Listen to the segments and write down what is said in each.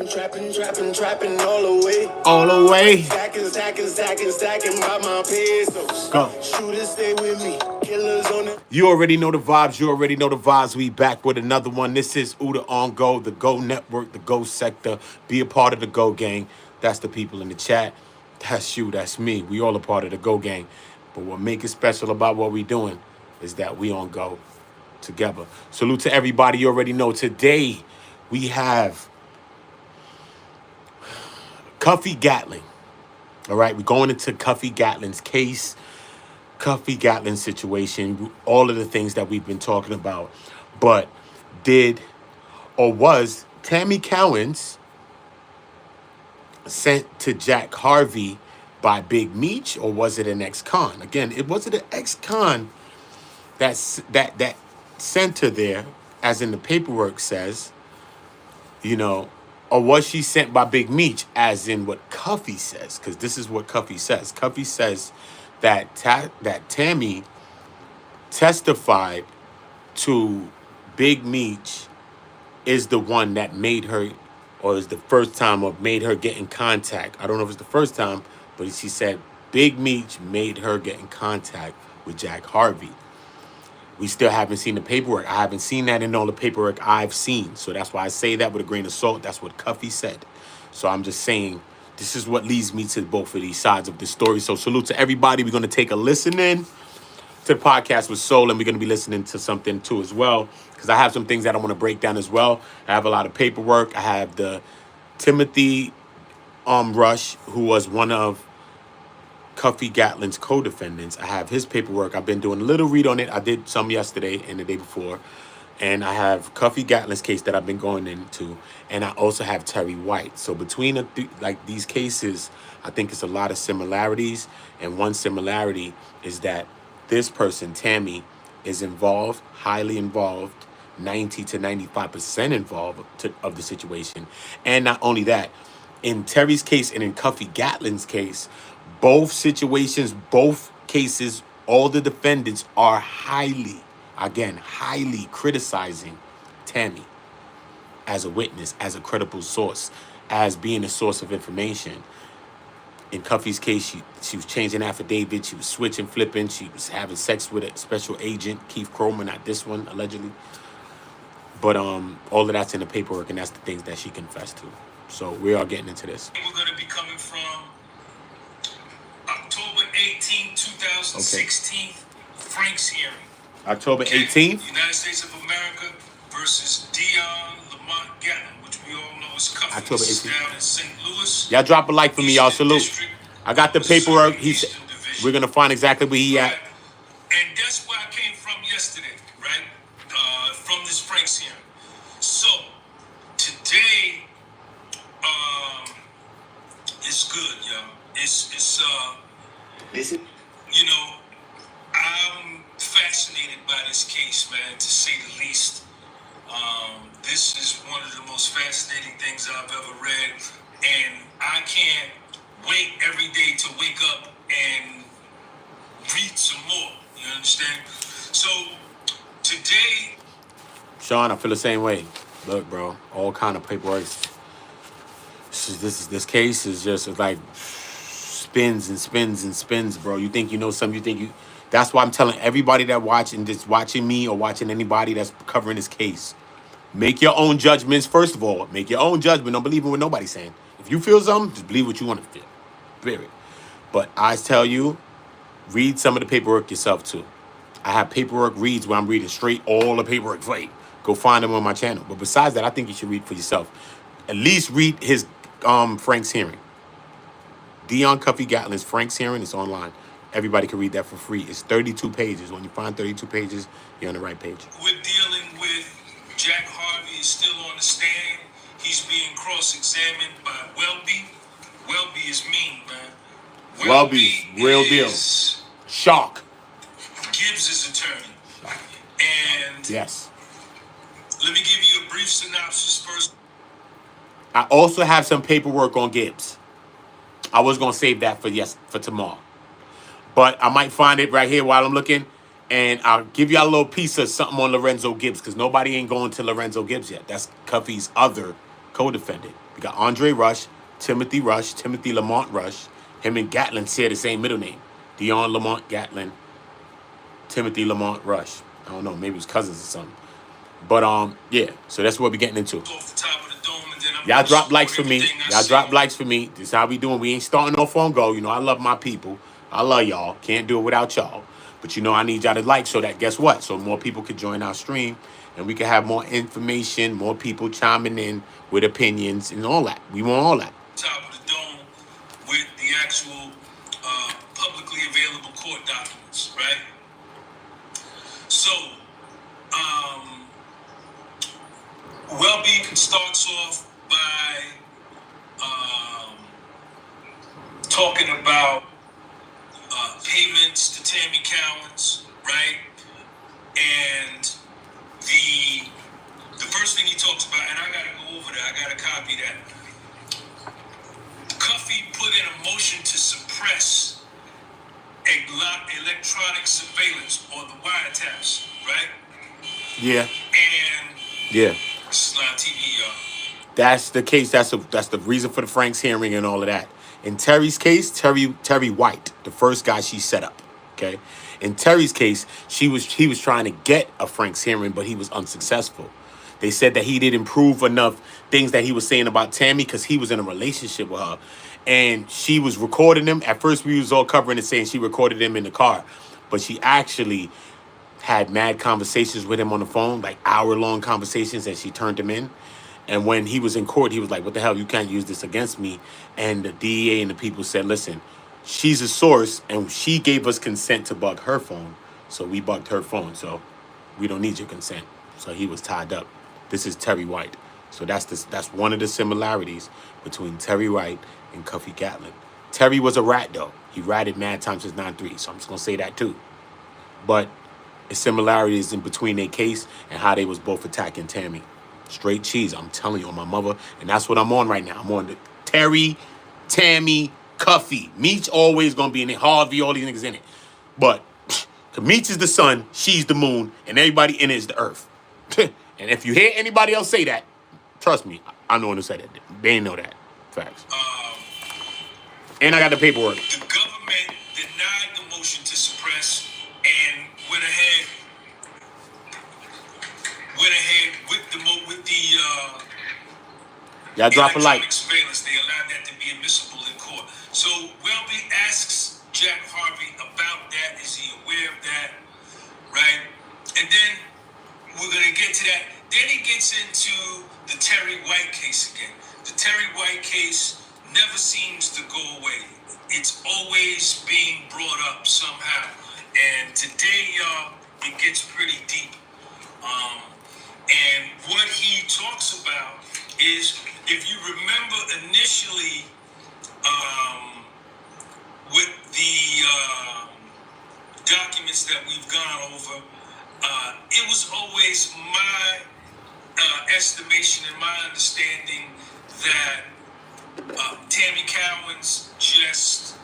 Trapping all the way. All the way. Stacking by my pesos. Go. Shooters stay with me. Killers on the. You already know the vibes. You already know the vibes. We back with another one. This is Uda on Go, the Go Network, the Go Sector. Be a part of the Go Gang. That's the people in the chat. That's you. That's me. We all a part of the Go Gang. But what make it special about what we doing is that we on Go together. Salute to everybody. You already know. Today we have Cuffy Gatling. All right, we're going into Cuffy Gatling's case, Cuffy Gatling situation, all of the things that we've been talking about. But did or was Tammy Cowins sent to Jack Harvey by Big Meech, or was it an ex-con? Again, it wasn't an ex-con that sent her there, as in the paperwork says, you know, or was she sent by Big Meech, as in what Cuffy says? Because this is what Cuffy says. Cuffy says that that Tammy testified to Big Meech is the one that made her, or is the first time, or made her get in contact. I don't know if it's the first time, but she said Big Meech made her get in contact with Jack Harvey. We still haven't seen the paperwork. I haven't seen that in all the paperwork I've seen. So that's why I say that with a grain of salt. That's what Cuffy said. So I'm just saying this is what leads me to both of these sides of the story. So salute to everybody. We're going to take a listen in to the podcast with Soul, and we're going to be listening to something too as well, because I have some things that I want to break down as well. I have a lot of paperwork. I have the Timothy Rush, who was one of Cuffy Gatling's co-defendants. I have his paperwork. I've been doing a little read on it. I did some yesterday and the day before. And I have Cuffy Gatling's case that I've been going into. And I also have Terry White. So between these cases, I think it's a lot of similarities. And one similarity is that this person, Tammy, is involved, highly involved, 90 to 95% involved of the situation. And not only that, in Terry's case and in Cuffy Gatling's case, both situations, both cases, all the defendants are highly criticizing Tammy as a witness, as a credible source, as being a source of information. In Cuffy's case, she was changing affidavit, she was switching, flipping, she was having sex with a special agent, Keith CROMER, not this one, allegedly. But all of that's in the paperwork, and that's the things that she confessed to. So we are getting into this. We're going to be coming from October 18, 2016, okay. Frank's hearing. October 18th? United States of America versus Dion Lamont Gatling, which we all know is Cuffy. October 18th. Down in St. Louis. Y'all drop a like for me, y'all. Salute. I got the paperwork. We're going to find exactly where he at. And that's where I came from yesterday, right? From this Frank's hearing. So, today, it's good, y'all. Listen. You know, I'm fascinated by this case, man, to say the least. This is one of the most fascinating things I've ever read, and I can't wait every day to wake up and read some more. You understand? So, today... Sean, I feel the same way. Look, bro, all kind of paperwork. This case is just like spins and spins and spins, bro. You think you know something, you think you... That's why I'm telling everybody that watching me or watching anybody that's covering this case, make your own judgments. First of all, make your own judgment. Don't believe in what nobody's saying. If you feel something, just believe what you want to feel. Period. But I tell you, read some of the paperwork yourself too. I have paperwork reads where I'm reading straight all the paperwork for you. Go find them on my channel. But besides that, I think you should read for yourself. At least read his Frank's hearing. Dion Cuffy Gatling's Frank's hearing is online. Everybody can read that for free. It's 32 pages. When you find 32 pages, you're on the right page. We're dealing with Jack Harvey is still on the stand. He's being cross-examined by Welby. Welby is mean, man. Welby's real deal. Shock. Gibbs' attorney. And yes. Let me give you a brief synopsis first. I also have some paperwork on Gibbs. I was going to save that for tomorrow. But I might find it right here while I'm looking. And I'll give you a little piece of something on Lorenzo Gibbs, because nobody ain't going to Lorenzo Gibbs yet. That's Cuffy's other co-defendant. We got Andre Rush, Timothy Lamont Rush. Him and Gatling share the same middle name. Dion Lamont Gatling, Timothy Lamont Rush. I don't know, maybe it was cousins or something. But yeah, so that's what we're getting into. Off the top of the dome, and then Y'all drop likes for me. Y'all drop likes for me. This is how we doing. We ain't starting off on go. You know, I love my people. I love y'all. Can't do it without y'all. But you know, I need y'all to like so that guess what? So more people can join our stream and we can have more information, more people chiming in with opinions and all that. We want all that. Top of the dome with the actual publicly available court documents, right? So, Welby starts off by talking about payments to Tammy Cowins, right? And the first thing he talks about, and I gotta go over that, I gotta copy that. Cuffy put in a motion to suppress electronic surveillance or the wiretaps, right? Yeah. And yeah, this is live TV, y'all. That's the case. That's the reason for the Frank's hearing and all of that. In Terry's case, Terry White, the first guy she set up. Okay. In Terry's case, he was trying to get a Frank's hearing, but he was unsuccessful. They said that he didn't prove enough things that he was saying about Tammy because he was in a relationship with her. And she was recording him. At first, we was all covering it saying she recorded him in the car. But she actually had mad conversations with him on the phone, like hour-long conversations, and she turned him in. And when he was in court, he was like, what the hell, you can't use this against me. And the DEA and the people said, listen, she's a source, and she gave us consent to bug her phone. So we bugged her phone. So we don't need your consent. So he was tied up. This is Terry White. So that's one of the similarities between Terry White and Cuffy Gatling. Terry was a rat, though. He ratted mad times since 9-3. So I'm just going to say that, too. But the similarities in between their case and how they was both attacking Tammy. Straight cheese, I'm telling you, on my mother. And that's what I'm on right now. I'm on the Terry, Tammy, Cuffy. Meech always going to be in it. Harvey, all these niggas in it. But Meech is the sun, she's the moon, and everybody in it is the earth. And if you hear anybody else say that, trust me, I'm the one who said it. They ain't know that. Facts. And I got the paperwork. The government denied the motion to suppress and went ahead with the y'all drop a like. Surveillance. They allowed that to be admissible in court. So Welby asks Jack Harvey about that. Is he aware of that? Right? And then we're gonna get to that. Then he gets into the Terry White case again. The Terry White case never seems to go away. It's always being brought up somehow. And today, y'all, it gets pretty deep. And what he talks about is, if you remember initially, with the documents that we've gone over, it was always my estimation and my understanding that Tammy Cowins just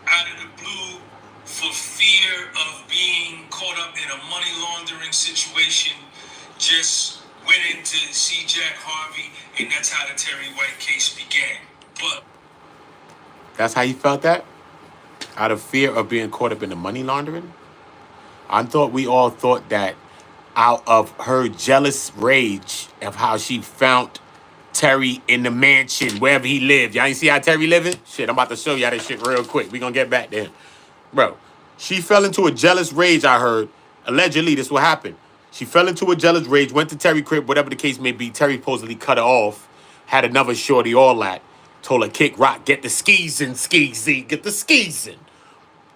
out of the blue, for fear of being caught up in a money laundering situation, just went in to see Jack Harvey, and that's how the Terry White case began. But that's how you felt that? Out of fear of being caught up in the money laundering? I thought we all thought that out of her jealous rage of how she found Terry in the mansion, wherever he lived. Y'all ain't see how Terry living? Shit, I'm about to show y'all this shit real quick. We gonna get back there. Bro, she fell into a jealous rage, I heard. Allegedly, this what happened. She fell into a jealous rage, went to Terry crib, whatever the case may be. Terry supposedly cut her off, had another shorty, all that. Told her, kick rock, get the skis in, skeezy, get the skis in.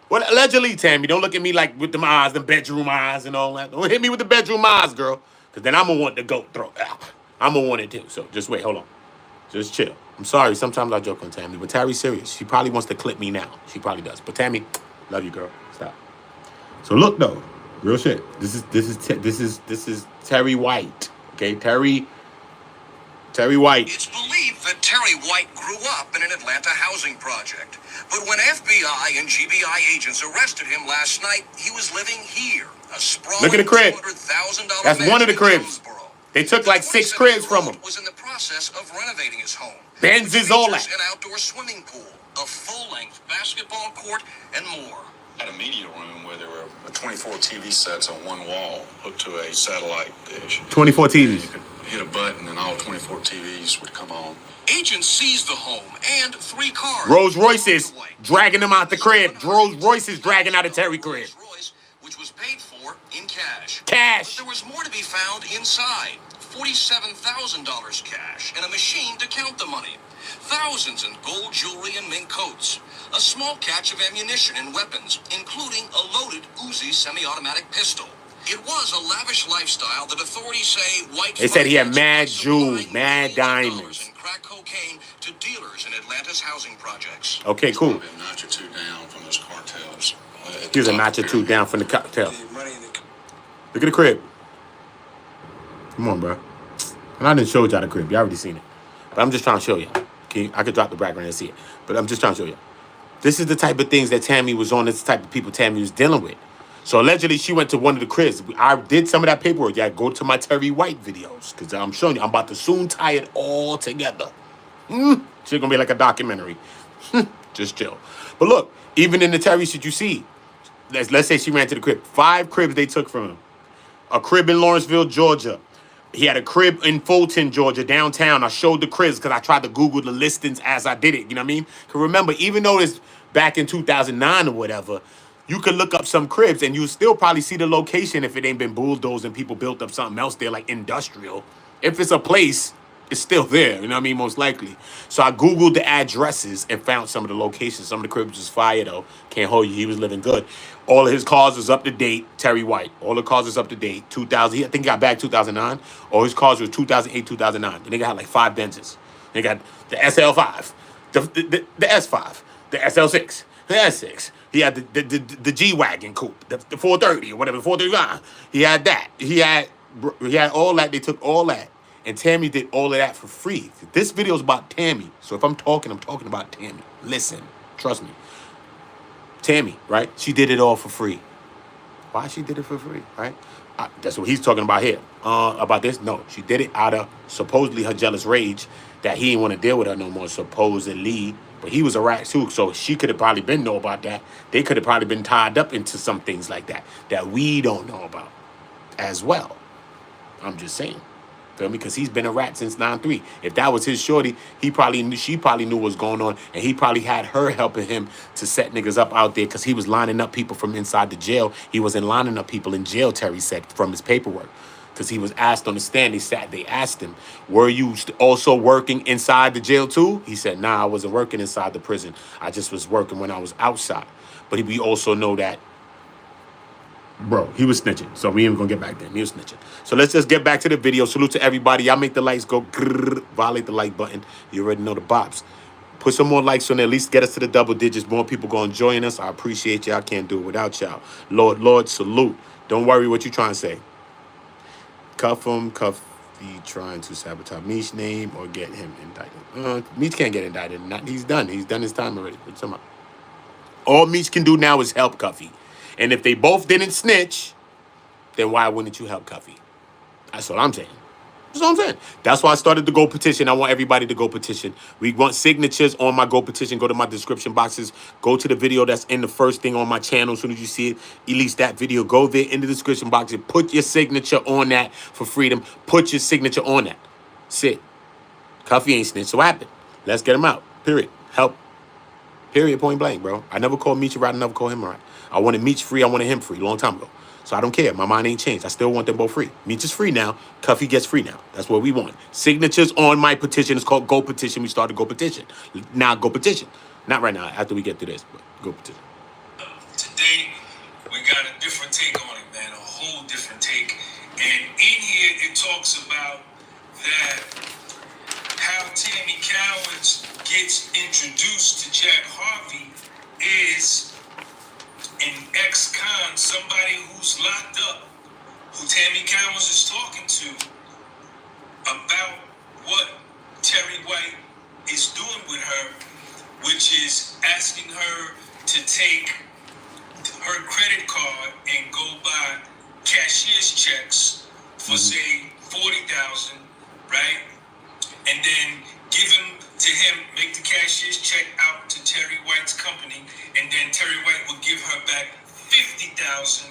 Well, allegedly, Tammy, don't look at me like with them eyes, them bedroom eyes and all that. Don't hit me with the bedroom eyes, girl. Because then I'm going to want the goat throat. I'm going to want it too. So just wait, hold on. Just chill. I'm sorry. Sometimes I joke on Tammy, but Terry's serious. She probably wants to clip me now. She probably does. But Tammy, love you, girl. Stop. So look though, real shit. This is Terry White. Okay, Terry White. It's believed that Terry White grew up in an Atlanta housing project. But when FBI and GBI agents arrested him last night, he was living here. A sprawling Look at the crib. $200,000 That's one of the mansion in cribs. Jonesboro. They took like 6 cribs from him. Was in the process of renovating his home. Benz which is all features that. an outdoor swimming pool, a full-length basketball court, and more. Had a media room where there were 24 TV sets on one wall hooked to a satellite dish. 24 And TVs. you could hit a button and all 24 TVs would come on. Agents seized the home and 3 cars. Rolls Royces dragging them out the crib. Rolls Royces dragging out of Terry crib. Rolls-Royce, which was paid for in cash. Cash. But there was more to be found inside. $47,000 cash and a machine to count the money. Thousands in gold jewelry and mink coats. A small catch of ammunition and weapons, including a loaded Uzi semi-automatic pistol. It was a lavish lifestyle that authorities say white. They said he had mad financed jewels, supplying mad millions of dollars diamonds. in crack cocaine to dealers in Atlanta's housing projects. Okay, cool. Probably a notch or two down from those cartels. He was a notch or two down from the cocktail. Look at the crib. Come on, bro. And I didn't show y'all the crib. You already seen it. But I'm just trying to show you. Okay? I could drop the background and see it. But I'm just trying to show you. This is the type of things that Tammy was on. This is the type of people Tammy was dealing with. So allegedly, she went to one of the cribs. I did some of that paperwork. Yeah, go to my Terry White videos. Because I'm showing you. I'm about to soon tie it all together. It's going to be like a documentary. Just chill. But look, even in the Terry shit you see, let's say she ran to the crib. 5 cribs they took from him. A crib in Lawrenceville, Georgia. He had a crib in Fulton, Georgia, downtown. I showed the cribs because I tried to Google the listings as I did it. You know what I mean? Because remember, even though it's back in 2009 or whatever, you could look up some cribs and you still probably see the location if it ain't been bulldozed and people built up something else there like industrial. If it's a place, it's still there. You know what I mean? Most likely. So I Googled the addresses and found some of the locations. Some of the cribs was fire, though. Can't hold you. He was living good. All of his cars was up to date. Terry White. All the cars was up to date. 2000. I think he got back 2009. All his cars was 2008, 2009. The nigga had like 5 Benzes. They got the SL5, the S5, the SL6, the S6. He had the G-Wagon coupe, the 430 or whatever, the 435. He had that. He had all that. They took all that. And Tammy did all of that for free. This video is about Tammy. So if I'm talking about Tammy. Listen, trust me. Tammy, right? She did it all for free. Why she did it for free, right? That's what he's talking about here. About this? No, she did it out of supposedly her jealous rage that he didn't want to deal with her no more, supposedly. But he was a rat too, so she could have probably been know about that. They could have probably been tied up into some things like that we don't know about as well. I'm just saying. Feel me? Because he's been a rat since 9-3. If that was his shorty, she probably knew what was going on, and he probably had her helping him to set niggas up out there because he was lining up people from inside the jail. He wasn't lining up people in jail, Terry said, from his paperwork. Because he was asked on the stand, they asked him, were you also working inside the jail too? He said, nah, I wasn't working inside the prison. I just was working when I was outside. But we also know that, bro, he was snitching. So we ain't gonna get back there. He was snitching. So let's just get back to the video. Salute to everybody. Y'all make the likes go grrr, violate the like button. You already know the bops. Put some more likes on there. At least get us to the double digits. More people gonna join us. I appreciate y'all. Can't do it without y'all. Lord, salute. Don't worry what you trying to say. Cuff him, Cuffy trying to sabotage Meech's name or get him indicted. Meech can't get indicted. He's done. He's done his time already. All Meech can do now is help Cuffy. And if they both didn't snitch, then why wouldn't you help Cuffy? That's what I'm saying. That's what I'm saying. That's why I started the Go Petition. I want everybody to go petition. We want signatures on my Go Petition. Go to my description boxes. Go to the video that's in the first thing on my channel. As soon as you see it, release that video. Go there in the description box and put your signature on that for freedom. Put your signature on that. Sit. Cuffy ain't snitched. So what happened? Let's get him out. Period. Help. Period. Point blank, bro. I never called Meech a rat. I never called him a rat. I wanted Meech free. I wanted him free a long time ago. So I don't care. My mind ain't changed. I still want them both free. Meech is free now. Cuffy gets free now. That's what we want. Signatures on my petition. It's called Go Petition. We started Go Petition. Now Go Petition. Not right now. After we get through this, but Go Petition. Today, we got a different take on it, man. A whole different take. And in here, it talks about that how Tammy Cowins gets introduced to Jack Harvey is an ex-con, somebody who's locked up, who Tammy Cowins is talking to about what Terry White is doing with her, which is asking her to take her credit card and go buy cashier's checks for say $40,000, right? and then give him to him, make the cashier's check out to Terry White's company, and then Terry White will give her back $50,000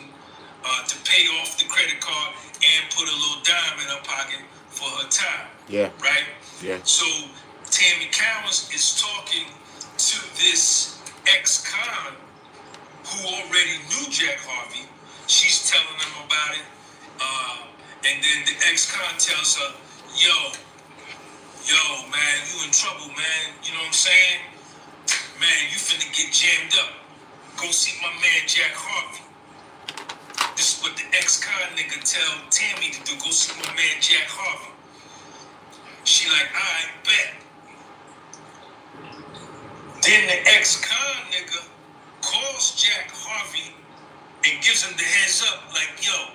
to pay off the credit card and put a little dime in her pocket for her time. Yeah. Right? Yeah. So Tammy Cowins is talking to this ex-con who already knew Jack Harvey. She's telling him about it. And then the ex-con tells her, yo, man, you in trouble, man. You know what I'm saying? Man, you finna get jammed up. Go see my man Jack Harvey. This is what the ex-con nigga tell Tammy to do. Go see my man Jack Harvey. She like, I bet. Then the ex-con nigga calls Jack Harvey and gives him the heads up, like, yo,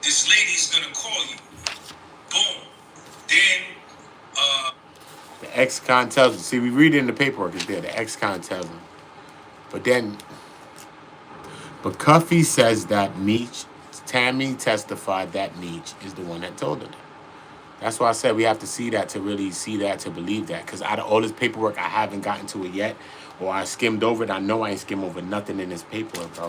this lady's gonna call you. Boom. Then, the ex-con tells him. See, we read it in the paperwork. It's there. The ex-con tells him. But Cuffy says that Meech, Tammy testified that Meech is the one that told her that. That's why I said we have to see that to really see that to believe that. Because out of all this paperwork, I haven't gotten to it yet. Or I skimmed over it. I know I ain't skimmed over nothing in this paperwork, bro.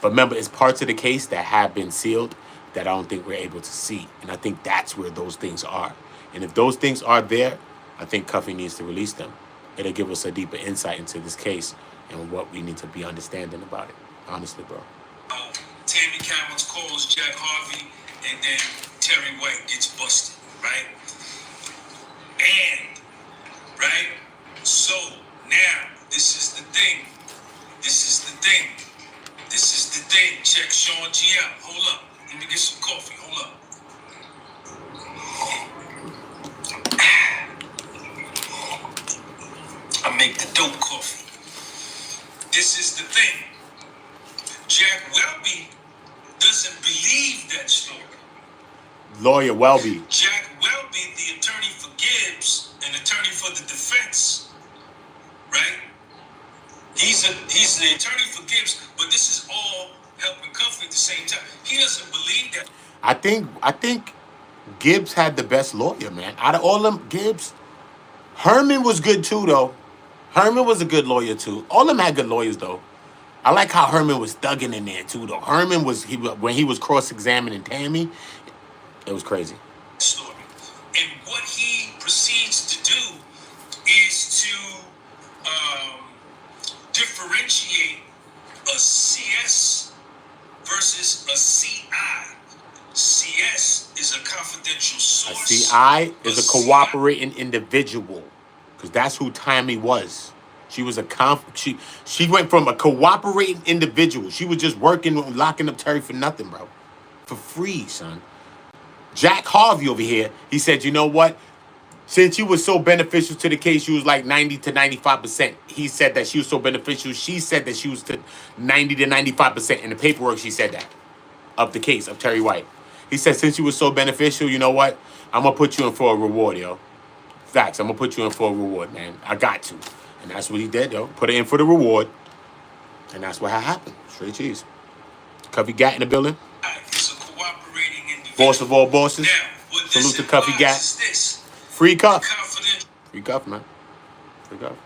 But remember, it's parts of the case that have been sealed that I don't think we're able to see. And I think that's where those things are. And if those things are there, I think Cuffy needs to release them. It'll give us a deeper insight into this case and what we need to be understanding about it. Honestly, bro. Tammy Cowins calls Jack Harvey, and then Terry White gets busted, right? And, right? So, now, this is the thing. Check Sean G out. Hold up. Let me get some coffee. Hold up. I make the dope coffee. This is the thing. Jack Welby doesn't believe that story. Lawyer Welby. Jack Welby, the attorney for Gibbs, an attorney for the defense, right? He's the attorney for Gibbs, but this is all helping Cuffy at the same time. He doesn't believe that. I think Gibbs had the best lawyer, man. Out of all them, Gibbs. Herman was good too, though. Herman was a good lawyer too. All of them had good lawyers, though. I like how Herman was thugging in there too, though. Herman was when he was cross-examining Tammy, it was crazy. Story. And what he proceeds to do is to differentiate a CS versus a CI. CS is a confidential A source. CI is a cooperating individual, because that's who Tammy was. She was she went from a cooperating individual. She was just working, locking up Terry for nothing, bro. For free, son. Jack Harvey over here, he said, you know what? Since you were so beneficial to the case, you was like 90 to 95%. He said that she was so beneficial. She said that she was to 90 to 95%. In the paperwork, she said that. Of the case of Terry White. He said, since you were so beneficial, you know what? I'm going to put you in for a reward, yo. Facts, I'm going to put you in for a reward, man. I got to. And that's what he did, yo. Put her in for the reward. And that's what happened. Straight cheese. Cuffy Gat in the building. It's a cooperating individual. Boss of all bosses. Now, what this Salute to Cuffy Gat. is this. Free Cuff. Confidential. Free Cuff, man. Free Cuff.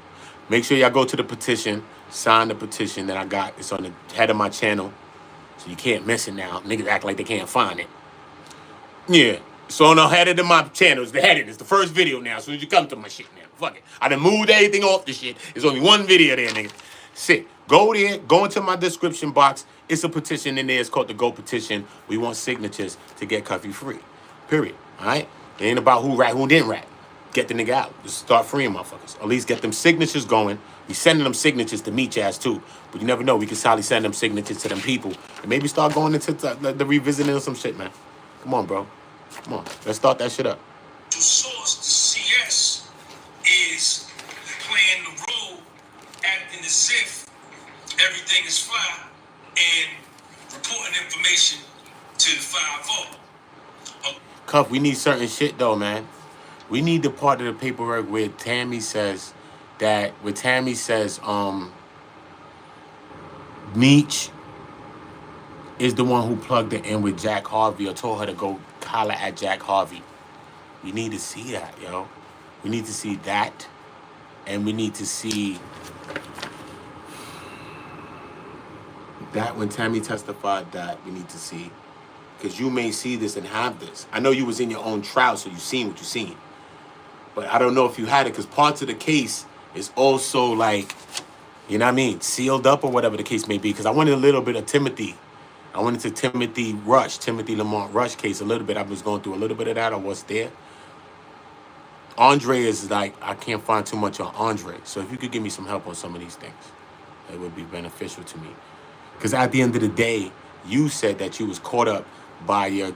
Make sure y'all go to the petition. Sign the petition that I got. It's on the head of my channel. So you can't miss it now. Niggas act like they can't find it. Yeah. So on the head of my channel, it's the headed. It's the first video now. As soon as you come to my shit now. Fuck it. I done moved everything off the shit. There's only one video there, nigga. Sick. Go there. Go into my description box. It's a petition in there. It's called the Go Petition. We want signatures to get Cuffy free. Period. All right? It ain't about who rat, who didn't rat. Get the nigga out. Just start freeing motherfuckers. At least get them signatures going. We sending them signatures to Meech ass too. But you never know. We can solidly send them signatures to them people. And maybe start going into the revisiting of some shit, man. Come on, bro. Come on. Let's start that shit up. The source, the CS, is playing the role, acting as if everything is fly, and reporting information to the 5-0. Cuff, we need certain shit though, man. We need the part of the paperwork where Tammy says that, Meech is the one who plugged her in with Jack Harvey or told her to go holler at Jack Harvey. We need to see that, yo. We need to see that, and we need to see that when Tammy testified that we need to see, because you may see this and have this. I know you was in your own trial, so you seen what you seen. But I don't know if you had it, because parts of the case is also like, you know what I mean, sealed up or whatever the case may be. Because I wanted a little bit of Timothy. I went into Timothy Lamont Rush case a little bit. I was going through a little bit of that or what's there. Andre is like, I can't find too much on Andre. So if you could give me some help on some of these things, it would be beneficial to me. Because at the end of the day, you said that you was caught up by your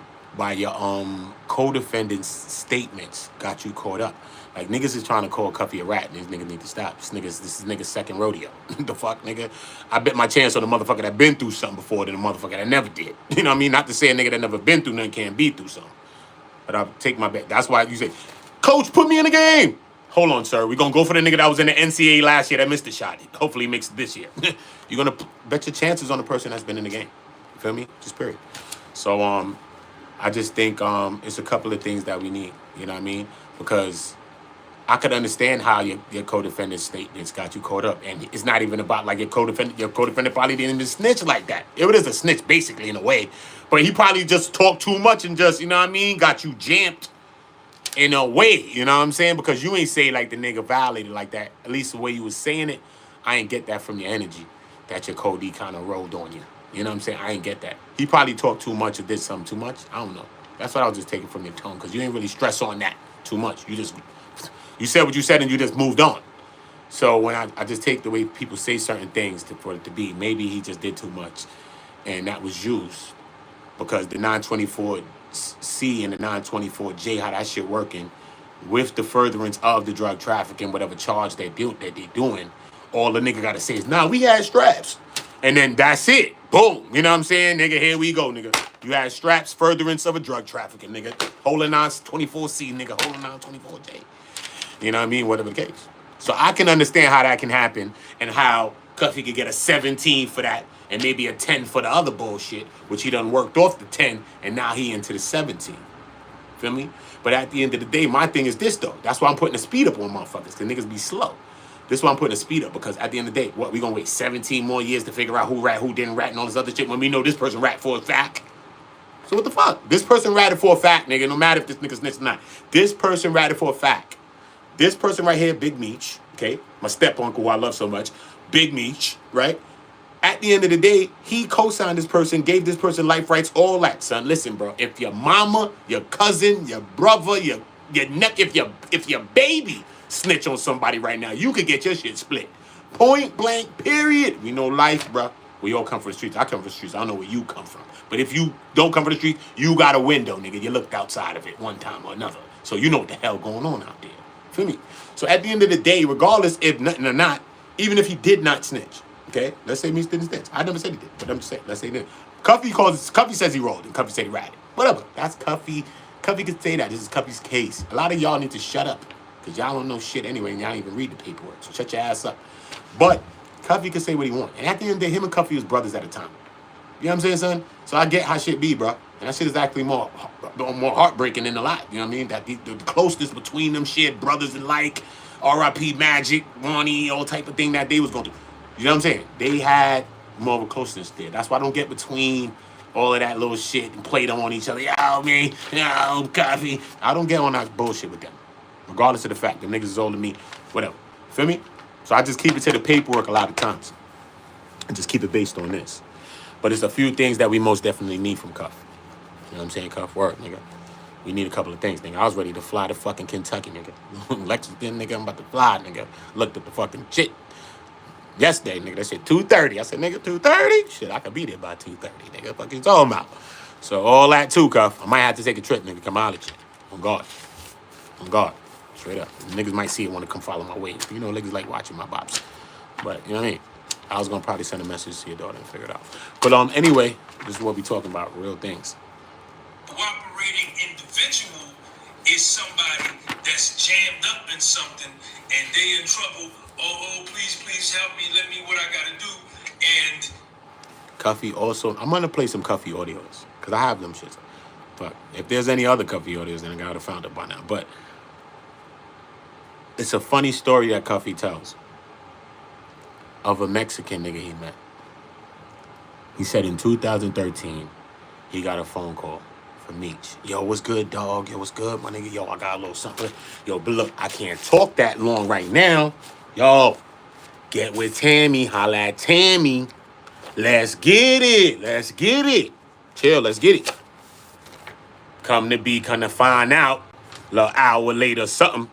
co-defendant's statements, got you caught up. Like, niggas is trying to call Cuffy a rat, and these niggas need to stop. This is nigga's second rodeo. The fuck, nigga? I bet my chance on a motherfucker that been through something before than a motherfucker that never did. You know what I mean? Not to say a nigga that never been through nothing can't be through something. But I'll take my bet. That's why you say, Coach, put me in the game. Hold on, sir. We're going to go for the nigga that was in the NCAA last year that missed the shot. Hopefully he makes it this year. You're going to bet your chances on the person that's been in the game. You feel me? Just period. So, I just think it's a couple of things that we need. You know what I mean? Because I could understand how your co-defendant's statements got you caught up. And it's not even about like your co-defendant probably didn't even snitch like that. It is a snitch basically in a way. But he probably just talked too much and just, you know what I mean, got you jammed in a way, you know what I'm saying? Because you ain't say like the nigga violated like that. At least the way you was saying it, I ain't get that from your energy. That your Cody kind of rolled on you. You know what I'm saying? I ain't get that. He probably talked too much or did something too much. I don't know. That's what I was just taking from your tone, because you ain't really stress on that too much. You said what you said and you just moved on. So when I just take the way people say certain things for it to be, maybe he just did too much, and that was used because the 924C and the 924J, how that shit working with the furtherance of the drug trafficking, whatever charge they doing, all the nigga gotta say is, nah, we had straps. And then that's it. Boom. You know what I'm saying? Nigga, here we go, nigga. You had straps, furtherance of a drug trafficking, nigga. Holding on 24C, nigga. Holding on 24J. You know what I mean? Whatever the case. So I can understand how that can happen and how Cuffy could get a 17 for that and maybe a 10 for the other bullshit, which he done worked off the 10 and now he into the 17. Feel me? But at the end of the day, my thing is this, though. That's why I'm putting the speed up on motherfuckers, because niggas be slow. This is why I'm putting the speed up, because at the end of the day, what, we gonna wait 17 more years to figure out who rat, who didn't rat, and all this other shit when we know this person rat for a fact? So what the fuck? This person ratted for a fact, nigga, no matter if this nigga snitched or not. This person ratted for a fact. This person right here, Big Meech, okay? My step-uncle who I love so much, Big Meech, right? At the end of the day, he co-signed this person, gave this person life rights, all that, son. Listen, bro, if your mama, your cousin, your brother, your neck, if your baby snitch on somebody right now, you could get your shit split. Point blank, period. We know life, bro. We all come from the streets. I come from the streets. I don't know where you come from. But if you don't come from the streets, you got a window, nigga. You looked outside of it one time or another. So you know what the hell going on out there. Feel me? So at the end of the day, regardless if nothing or not, even if he did not snitch, okay? Let's say Meech didn't snitch. I never said he did, but I'm just saying, let's say he did. Cuffy says he rolled, and Cuffy said he ratted. Whatever. That's Cuffy. Cuffy could say that. This is Cuffy's case. A lot of y'all need to shut up, because y'all don't know shit anyway, and y'all don't even read the paperwork. So shut your ass up. But Cuffy could say what he want. And at the end of the day, him and Cuffy was brothers at a time. You know what I'm saying, son? So I get how shit be, bro. And that shit is actually more heartbreaking than a lot. You know what I mean? That the closeness between them shit, brothers and like, R.I.P. Magic, Ronnie, all type of thing that they was going through. You know what I'm saying? They had more of a closeness there. That's why I don't get between all of that little shit and play them on each other. Yo, me, yo, Cuffy. I don't get on that bullshit with them. Regardless of the fact, the niggas is older than me, whatever. Feel me? So I just keep it to the paperwork a lot of times. And just keep it based on this. But it's a few things that we most definitely need from Cuff. You know what I'm saying? Cuff work, nigga. We need a couple of things, nigga. I was ready to fly to fucking Kentucky, nigga. Lexington, nigga, I'm about to fly, nigga. Looked at the fucking shit yesterday, nigga. That shit 2:30. I said, nigga, 2:30? Shit, I could be there by 2:30, nigga. Fuck you talking about? So all that too, Cuff. I might have to take a trip, nigga. Come holler at you. On guard. On guard. Straight up. Niggas might see it, want to come follow my way. You know, niggas like watching my bops. But, you know what I mean? I was going to probably send a message to your daughter and figure it out. But anyway, this is what we talking about, real things. Cooperating individual is somebody that's jammed up in something and they in trouble. Oh, please help me. Let me what I got to do. And Cuffy also, I'm going to play some Cuffy audios because I have them shits. But if there's any other Cuffy audios, then I got to found it by now. But It's a funny story that Cuffy tells of a Mexican nigga he met. He said in 2013, he got a phone call from Meech. Yo, what's good, dog? Yo, what's good, my nigga? Yo, I got a little something. Yo, but look, I can't talk that long right now. Yo, get with Tammy. Holla at Tammy. Let's get it. Let's get it. Chill, let's get it. Come to find out. A little hour later, something.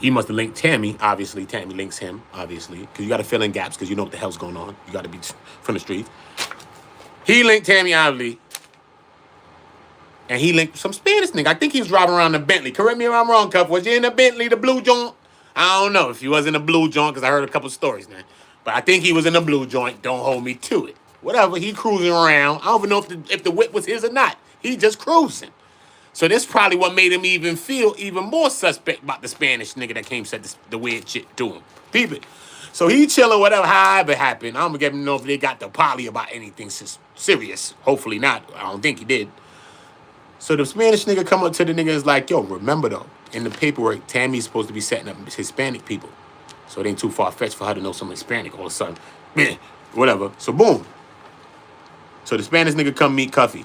He must have linked Tammy. Obviously, Tammy links him, obviously. Because you got to fill in gaps because you know what the hell's going on. You got to be from the streets. He linked Tammy, obviously. And he linked some Spanish nigga. I think he was driving around the Bentley. Correct me if I'm wrong, Cuff. Was you in the Bentley, the blue joint? I don't know if he was in the blue joint because I heard a couple stories now. But I think he was in the blue joint. Don't hold me to it. Whatever. He cruising around. I don't even know if the whip was his or not. He just cruising. So this probably what made him even feel even more suspect about the Spanish nigga that came said the weird shit to him. Peep it. So he chilling, whatever, however it happened. I'm gonna get him to know if they got the poly about anything serious. Hopefully not. I don't think he did. So the Spanish nigga come up to the nigga and is like, yo, remember though, in the paperwork, Tammy's supposed to be setting up Hispanic people. So it ain't too far-fetched for her to know some Hispanic all of a sudden. Man, whatever. So boom. So the Spanish nigga come meet Cuffy.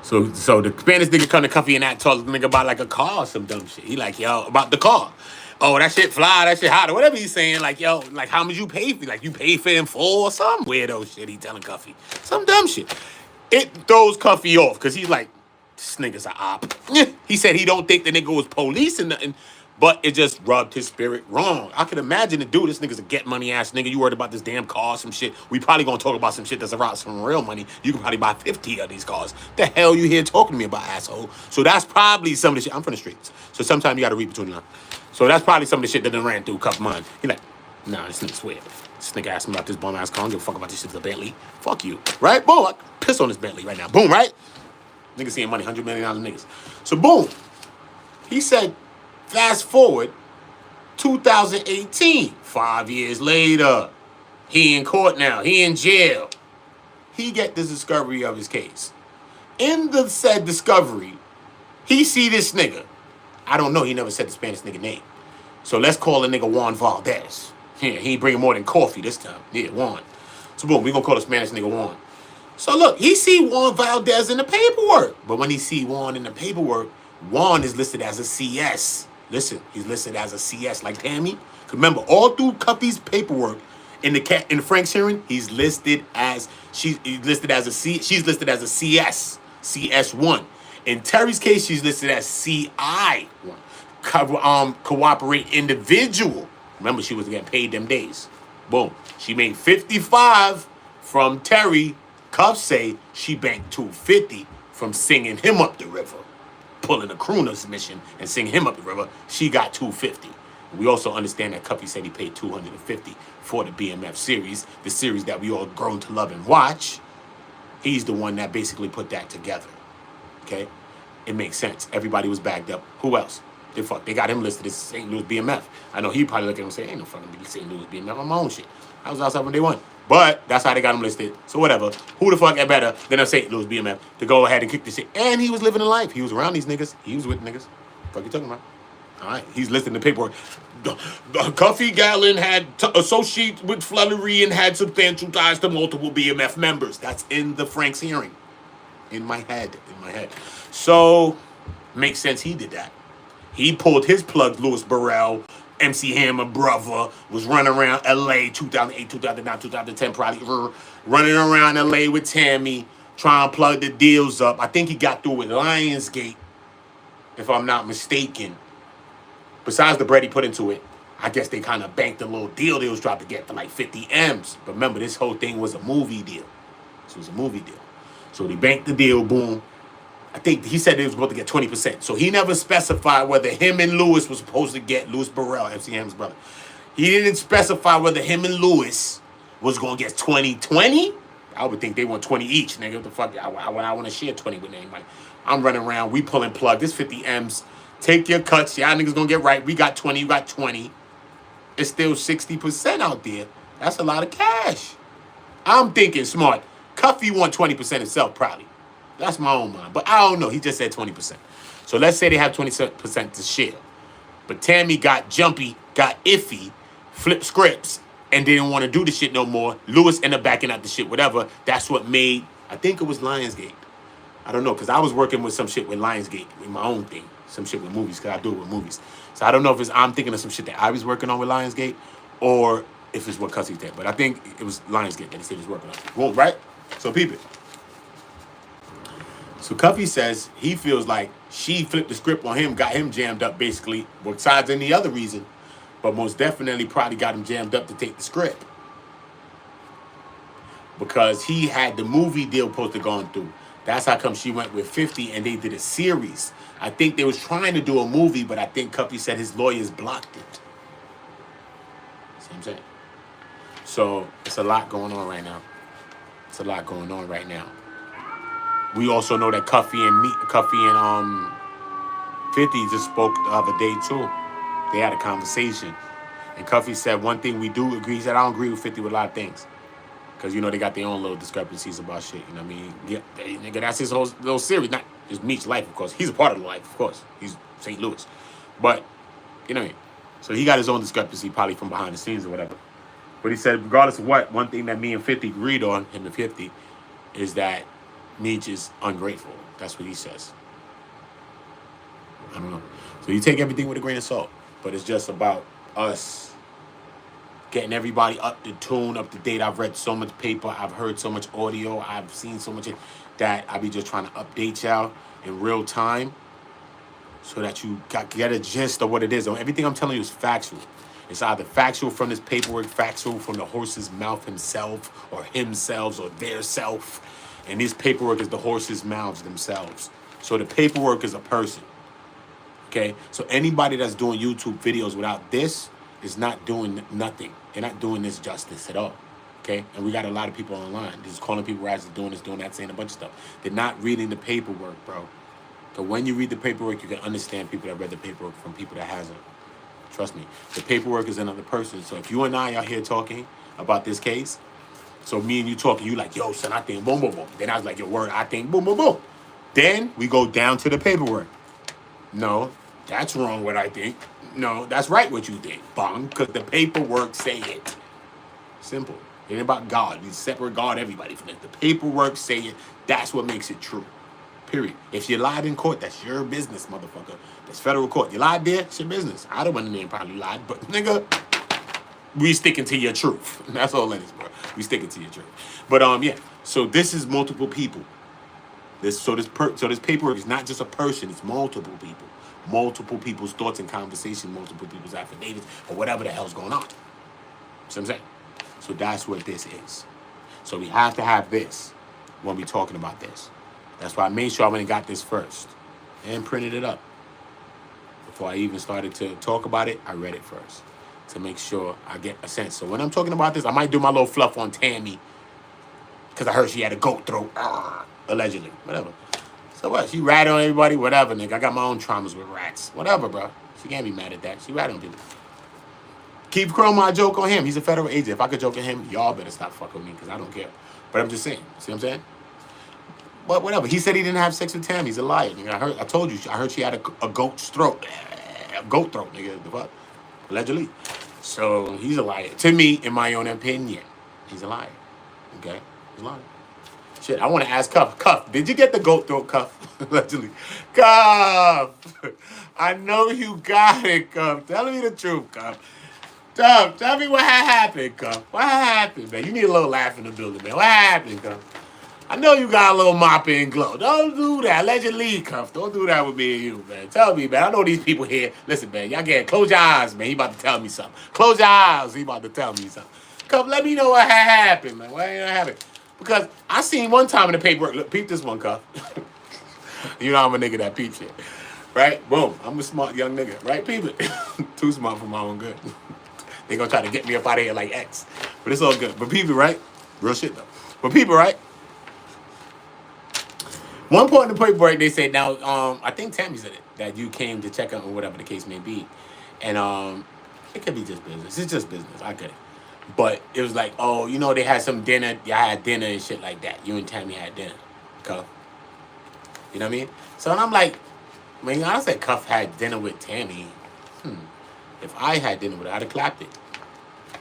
So the Spanish nigga come to Cuffy and talk to the nigga about like a car or some dumb shit. He like, yo, about the car. Oh, that shit fly, that shit hot, or whatever he's saying. Like, yo, like how much you pay for? Like you pay for in full or some weirdo shit he telling Cuffy. Some dumb shit. It throws Cuffy off because he's like, this nigga's a op. He said he don't think the nigga was police and nothing, but it just rubbed his spirit wrong. I could imagine the dude, this nigga's a get money ass nigga. You worried about this damn car, some shit. We probably gonna talk about some shit that's about some real money. You can probably buy 50 of these cars. The hell you here talking to me about, asshole? So that's probably some of the shit. I'm from the streets. So sometimes you gotta read between the lines. So that's probably some of the shit that done ran through Cuff's mind. He like, nah, this nigga's weird. This nigga asked me about this bum ass car. I don't give a fuck about this shit to the Bentley. Fuck you. Right? Boom. I piss on this Bentley right now. Boom, right? Nigga seeing money, $100 million niggas. So boom. He said, fast forward, 2018. 5 years later. He in court now. He in jail. He get this discovery of his case. In the said discovery, he see this nigga. I don't know. He never said the Spanish nigga name. So let's call the nigga Juan Valdez. Yeah, he ain't bringing more than coffee this time. Yeah, Juan. So boom, we gonna call the Spanish nigga Juan. So look, he see Juan Valdez in the paperwork. But when he see Juan in the paperwork, Juan is listed as a CS. Listen, he's listed as a CS like Tammy. Remember, all through Cuffy's paperwork in the Frank's hearing, she's listed as a CS, CS1. In Terry's case, she's listed as CI1. Cooperate individual. Remember, she was getting paid them days. Boom. She made 55 from Terry. Cuff say she banked 250 from singing him up the river. Pulling a crooner's mission and singing him up the river. She got 250. We also understand that Cuffy said he paid 250 for the BMF series, the series that we all grown to love and watch. He's the one that basically put that together. Okay? It makes sense. Everybody was bagged up. Who else? They got him listed as St. Louis BMF. I know he probably look at him and say, ain't no fucking St. Louis BMF. I'm my own shit. I was outside when they won. But that's how they got him listed. So whatever. Who the fuck had better than a St. Louis BMF to go ahead and kick this shit? And he was living a life. He was around these niggas. He was with niggas. What the fuck you talking about? All right. He's listed in the paperwork. Cuffy Gatling had associates with Fluttery and had substantial ties to multiple BMF members. That's in the Frank's hearing. In my head. So, makes sense he did that. He pulled his plug, Louis Burrell, MC Hammer, brother, was running around L.A. 2008, 2009, 2010, probably running around L.A. with Tammy, trying to plug the deals up. I think he got through with Lionsgate, if I'm not mistaken. Besides the bread he put into it, I guess they kind of banked a little deal they was trying to get for like 50 M's. But remember, this whole thing was a movie deal. This was a movie deal. So they banked the deal, boom. I think he said they was supposed to get 20%. So he never specified whether him and Louis was supposed to get, Louis Burrell, MC Hammer's brother. He didn't specify whether him and Louis was going to get 20-20. I would think they want 20 each, nigga. What the fuck? I want to share 20 with anybody. I'm running around. We pulling plug. This 50 M's. Take your cuts. Y'all niggas going to get right. We got 20. You got 20. It's still 60% out there. That's a lot of cash. I'm thinking smart. Cuffy want 20% himself, probably. That's my own mind. But I don't know. He just said 20%. So let's say they have 20% to share. But Tammy got jumpy, got iffy, flipped scripts, and didn't want to do the shit no more. Lewis ended up backing out the shit, whatever. That's what made, I think it was Lionsgate. I don't know, because I was working with some shit with Lionsgate, with my own thing. Some shit with movies, because I do it with movies. So I don't know if I'm thinking of some shit that I was working on with Lionsgate, or if it's what Cussy did. But I think it was Lionsgate that he said he was working on. Well, right? So peep it. So Cuffy says he feels like she flipped the script on him, got him jammed up basically, besides any other reason, but most definitely probably got him jammed up to take the script. Because he had the movie deal supposed to go through. That's how come she went with 50 and they did a series. I think they was trying to do a movie, but I think Cuffy said his lawyers blocked it. See what I'm saying? So it's a lot going on right now. It's a lot going on right now. We also know that Cuffy and 50 just spoke the other day too. They had a conversation. And Cuffy said one thing we do agree. He said, I don't agree with 50 with a lot of things. Because, you know, they got their own little discrepancies about shit. You know what I mean? Yeah, nigga, that's his whole little series. Not just Meech's life, of course. He's a part of the life, of course. He's St. Louis. But, you know what I mean? So he got his own discrepancy probably from behind the scenes or whatever. But he said, regardless of what, one thing that me and 50 agreed on, him and 50, is that Meech is ungrateful. That's what he says. I don't know. So you take everything with a grain of salt. But it's just about us getting everybody up to tune, up to date. I've read so much paper. I've heard so much audio. I've seen so much that I be just trying to update y'all in real time so that you get a gist of what it is. Everything I'm telling you is factual. It's either factual from this paperwork, factual from the horse's mouth himself or himself or their self. And this paperwork is the horse's mouths themselves. So the paperwork is a person. Okay? So anybody that's doing YouTube videos without this is not doing nothing. They're not doing this justice at all. Okay? And we got a lot of people online just calling people as doing this, doing that, saying a bunch of stuff. They're not reading the paperwork, bro. So when you read the paperwork, you can understand people that read the paperwork from people that hasn't. Trust me. The paperwork is another person. So if you and I are here talking about this case, so me and you talking, you like, yo, son, I think boom, boom, boom. Then I was like, your word, I think boom, boom, boom. Then we go down to the paperwork. No, that's wrong what I think. No, that's right what you think. Bong, because the paperwork say it. Simple. It ain't about God. We separate God, everybody from it. The paperwork say it. That's what makes it true. Period. If you lied in court, that's your business, motherfucker. That's federal court. You lied there, it's your business. I don't want to name probably lied, but nigga, we sticking to your truth. That's all it is, bro. We sticking to your truth. But yeah. So this is multiple people. This paperwork is not just a person. It's multiple people. Multiple people's thoughts and conversation. Multiple people's affidavits or whatever the hell's going on. See what I'm saying? So that's what this is. So we have to have this when we're talking about this. That's why I made sure I went and got this first and printed it up. Before I even started to talk about it, I read it first to make sure I get a sense. So when I'm talking about this, I might do my little fluff on Tammy because I heard she had a goat throat, allegedly, whatever. So what? She ratted on everybody, whatever, nigga. I got my own traumas with rats, whatever, bro. She can't be mad at that. She ratted on people. Keep CROMER, I joke on him. He's a federal agent. If I could joke at him, y'all better stop fucking with me because I don't care. But I'm just saying. See what I'm saying? But whatever. He said he didn't have sex with Tammy. He's a liar. Nigga, I told you. I heard she had a goat's throat. A goat throat, nigga. The fuck? Allegedly. So he's a liar. To me, in my own opinion, he's a liar. Okay? He's a liar. Shit, I want to ask Cuff. Cuff, did you get the goat throat, Cuff? Allegedly. Cuff! I know you got it, Cuff. Tell me the truth, Cuff. Cuff, tell me what happened, Cuff. What happened, man? You need a little laugh in the building, man. What happened, Cuff? I know you got a little mop and glow. Don't do that. Allegedly, Cuff. Don't do that with me and you, man. Tell me, man. I know these people here. Listen, man. Y'all get close your eyes, man. He about to tell me something. Close your eyes. He about to tell me something. Cuff, let me know what happened, man. What happened? Because I seen one time in the paperwork. Look, peep this one, Cuff. You know I'm a nigga that peep shit. Right? Boom. I'm a smart young nigga. Right? Peep it. Too smart for my own good. They gonna try to get me up out of here like X. But it's all good. But peep it, right? Real shit, though. But peep it, right? One point in the paperwork, they said, now, I think Tammy said it, that you came to check out or whatever the case may be. And it could be just business. It's just business. I get it. But it was like, oh, you know, they had some dinner. Y'all had dinner and shit like that. You and Tammy had dinner. Okay? You know what I mean? So and I'm like, I mean, I said Cuff had dinner with Tammy. If I had dinner with her, I'd have clapped it.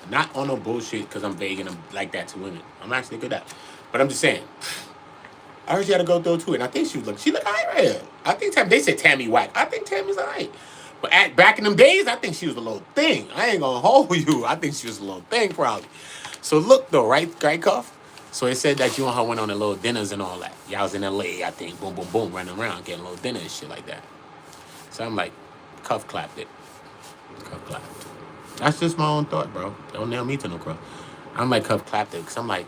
Not on no bullshit because I'm vague and I'm like that to women. I'm actually good at it. But I'm just saying. I heard she had to go through too, and I think she look alright right here. I think they said Tammy whack. I think Tammy's alright. But back in them days, I think she was a little thing. I ain't gonna hold you. I think she was a little thing probably. So look though, right, Cuff? So it said that you and her went on the little dinners and all that. Y'all was in LA, I think, boom, boom, boom, running around, getting a little dinner and shit like that. So I'm like, Cuff clapped it. Cuff clapped. That's just my own thought, bro. Don't nail me to no cross. I'm like, Cuff clapped it, because I'm like,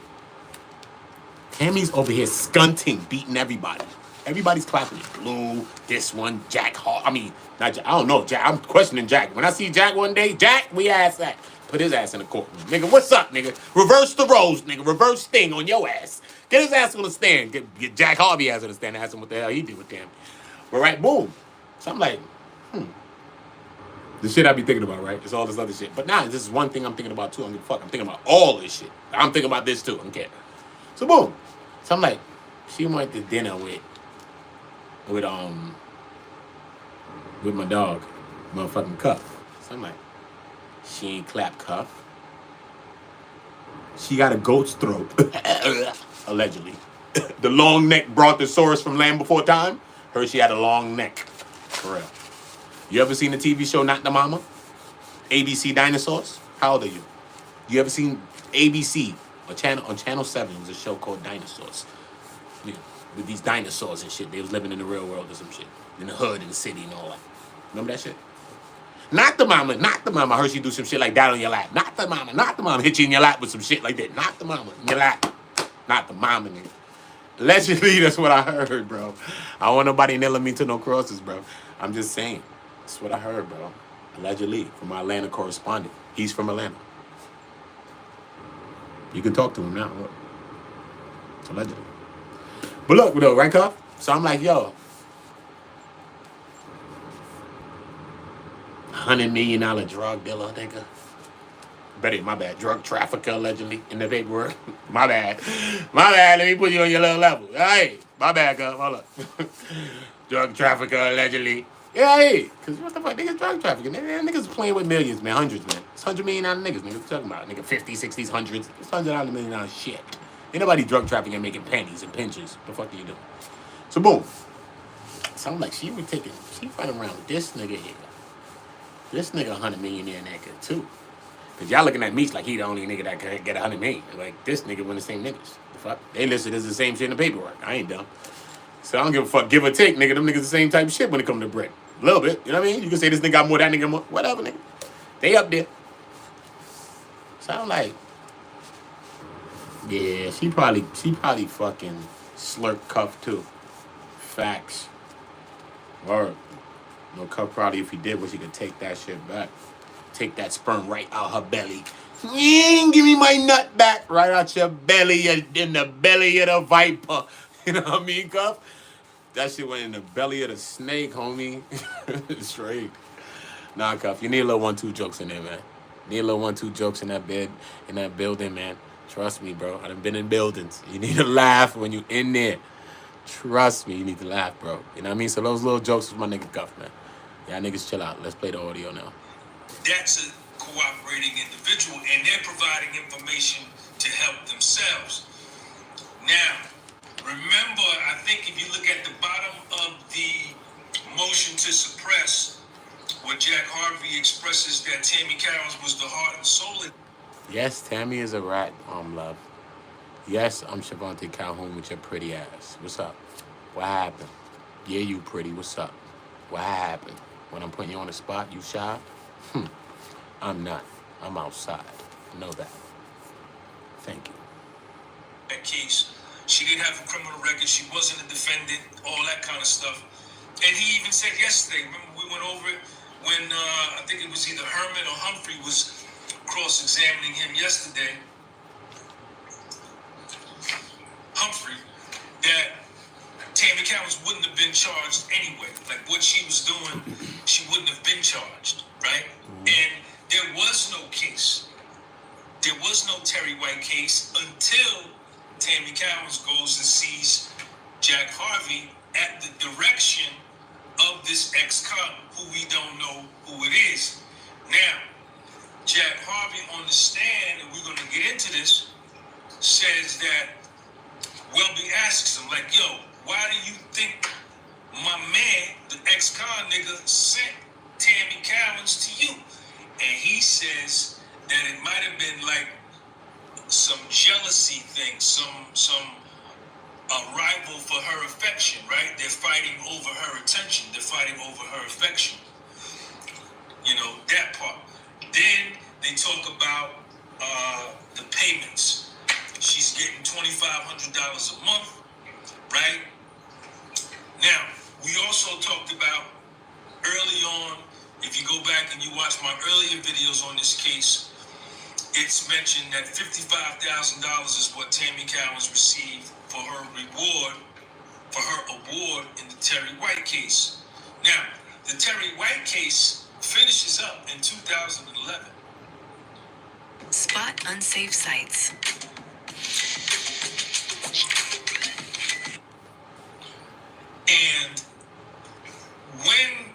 Tammy's over here skunting, beating everybody. Everybody's clapping it. Blue, this one, Jack Harvey. I mean, not Jack. I don't know, Jack. I'm questioning Jack. When I see Jack one day, Jack, we ass that. Put his ass in the courtroom. Nigga, what's up, nigga? Reverse the roles, nigga. Reverse thing on your ass. Get his ass on the stand. Get Jack Harvey ass on the stand. Ask him what the hell he did with Tammy. But right, boom. So I'm like, the shit I be thinking about, right? It's all this other shit. But nah, this is one thing I'm thinking about too. I'm thinking about all this shit. I'm thinking about this too. I don't care. So boom. So I'm like, she went to dinner with my dog, motherfucking Cuff. So I'm like, she ain't clap Cuff. She got a goat's throat, allegedly. The long neck brontosaurus from Land Before Time. Heard she had a long neck. For real. You ever seen the TV show Not the Mama? ABC Dinosaurs? How old are you? You ever seen ABC on Channel 7? It was a show called Dinosaurs. Yeah, with these dinosaurs and shit. They was living in the real world or some shit. In the hood, in the city and all that. Remember that shit? Not the mama. I heard she do some shit like that on your lap. Not the mama. Hit you in your lap with some shit like that. Not the mama. In your lap. Not the mama, nigga. Allegedly, that's what I heard, bro. I don't want nobody nailing me to no crosses, bro. I'm just saying. That's what I heard, bro. Allegedly, from my Atlanta correspondent. He's from Atlanta. You can talk to him now. Look. It's allegedly. But look, though, right, Cuff? So I'm like, yo, $100 million drug dealer, nigga. My bad. Drug trafficker, allegedly, in the paperwork. My bad. Let me put you on your little level. Hey, my bad, Cuff. Hold up. Drug trafficker, allegedly. Yeah, hey. Because what the fuck? Niggas drug trafficking. Niggas playing with millions, man. Hundreds, man. It's $100 million niggas, nigga. What you talking about? Nigga, 50, 60s, hundreds. It's $100 million shit. Ain't nobody drug trafficking and making panties and pinches. What the fuck do you do? So, boom. So I'm like, she running around with this nigga here. This nigga $100 million nigga, too. Because y'all looking at Meech like he the only nigga that can get $100 million. Like, this nigga one of the same niggas. The fuck? They listed as the same shit in the paperwork. I ain't dumb. So I don't give a fuck. Give or take, nigga. Them niggas the same type of shit when it come to bread. A little bit. You know what I mean? You can say this nigga got more, that nigga more. Whatever, nigga. They up there. So I'm like, yeah, she probably fucking slurp Cuff too. Facts. Or no, Cuff probably, if he did, wish he could take that shit back. Take that sperm right out her belly. Give me my nut back right out your belly, in the belly of the viper. You know what I mean, Cuff? That shit went in the belly of the snake, homie. Straight. Nah, Cuff, you need a little 1-2 jokes in there, man. Need a little 1-2 jokes in that bed, in that building, man. Trust me, bro. I done been in buildings. You need to laugh when you in there. Trust me, you need to laugh, bro. You know what I mean? So those little jokes with my nigga Cuff, man. Y'all niggas chill out. Let's play the audio now. That's a cooperating individual, and they're providing information to help themselves. Now, remember, I think if you look at the bottom of the motion to suppress, where Jack Harvey expresses that Tammy Cowins was the heart and soul. Yes, Tammy is a rat, love. Yes, I'm Shavante Calhoun with your pretty ass. What's up? What happened? Yeah, you pretty. What's up? What happened? When I'm putting you on the spot, you shy? I'm not. I'm outside. Know that. Thank you. That case, she didn't have a criminal record. She wasn't a defendant. All that kind of stuff. And he even said yesterday, remember we went over it when I think it was either Herman or Humphrey was cross-examining him yesterday. Humphrey, that Tammy Cowins wouldn't have been charged anyway. Like what she was doing, she wouldn't have been charged, right? And there was no case. There was no Terry White case until Tammy Cowins goes and sees Jack Harvey at the direction of this ex-con who we don't know who it is. Now, Jack Harvey on the stand, and we're going to get into this, says that Welby asks him, like, yo, why do you think my man, the ex-con nigga, sent Tammy Cowins to you? And he says that it might have been like some jealousy thing, some rival for her affection, right? They're fighting over her attention. They're fighting over her affection. You know, that part. Then they talk about the payments. She's getting $2,500 a month, right? Now, we also talked about early on, if you go back and you watch my earlier videos on this case, it's mentioned that $55,000 is what Tammy Cowins received for her reward, for her award in the Terry White case. Now, the Terry White case finishes up in 2011. Spot unsafe sites. And when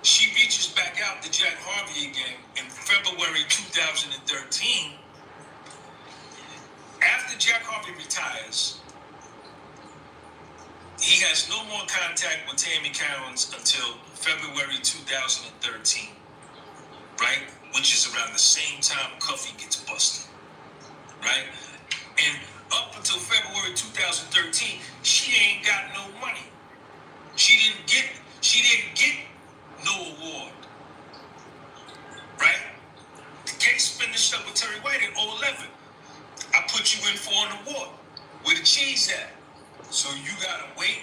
she reaches back out to Jack Harvey again in February 2013, after Jack Harvey retires, he has no more contact with Tammy Cowins until February 2013, right? Which is around the same time Cuffy gets busted, right? And up until February 2013, she ain't got no money. She didn't get no award, right? The case finished up with Terry White in 2011. I put you in for an award. Where the cheese at? So you gotta wait.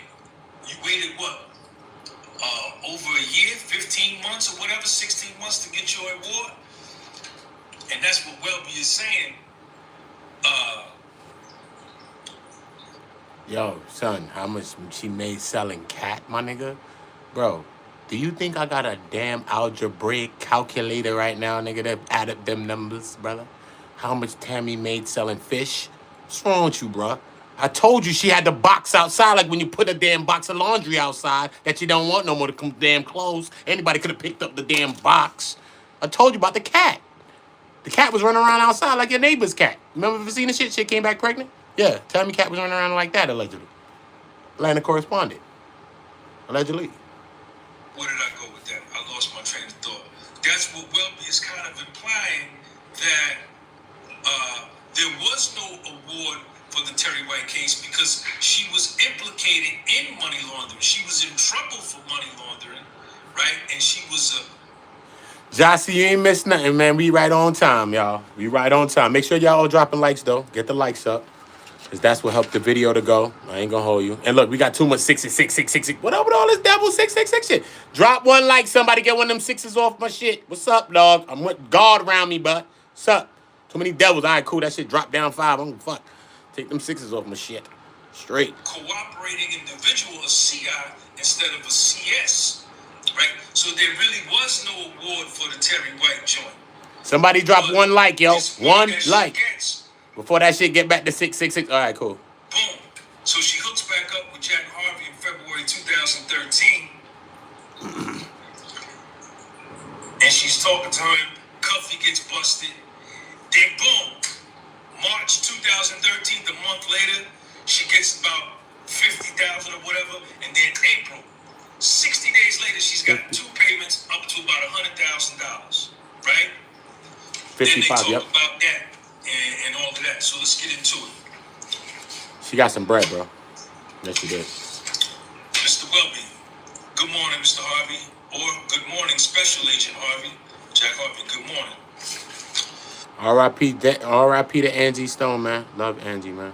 You waited what? Over a year, 15 months or whatever, 16 months to get your award. And that's what Welby is saying. Yo, son, how much she made selling cat, my nigga? Bro, do you think I got a damn algebraic calculator right now, nigga, that add up them numbers, brother? How much Tammy made selling fish? What's wrong with you, bro? I told you she had the box outside, like when you put a damn box of laundry outside that you don't want no more to damn clothes. Anybody could have picked up the damn box. I told you about the cat. The cat was running around outside like your neighbor's cat. Remember ever seen the shit? Shit came back pregnant? Yeah, Tammy Cat was running around like that, allegedly. Atlanta correspondent. Allegedly. Where did I go with that? I lost my train of thought. That's what Welby is kind of implying, that there was no award for the Terry White case because she was implicated in money laundering. She was in trouble for money laundering, right? And she was a... Jossie, you ain't missed nothing, man. We right on time, y'all. We right on time. Make sure y'all all dropping likes, though. Get the likes up. Because that's what helped the video to go. I ain't gonna hold you. And look, we got too much sixes, six. What up with all this devil 666 shit? Drop one like, somebody get one of them sixes off my shit. What's up, dog? I'm with God around me, bud. What's up? Too many devils. All right, cool. That shit dropped down 5. I'm gonna fuck. Take them sixes off my shit. Straight. cooperating individual, a CI, instead of a CS, right? So there really was no award for the Terry White joint. Somebody drop But one like, yo. this One that like. she gets, Before that shit get back to 666. All right, cool. boom. So she hooks back up with Jack Harvey in February 2013. And she's talking to him. Cuffy gets busted. Then boom. March 2013, the month later, she gets about 50,000 or whatever. And then April, 60 days later, she's got 2 payments up to about $100,000, right? 55, then they talk yep. about that and all of that. So let's get into it. She got some bread, bro. Yes, she did. Mr. Welby, good morning, Mr. Harvey. Or good morning, Special Agent Harvey. Jack Harvey, good morning. R.I.P. to Angie Stone, man. Love Angie, man.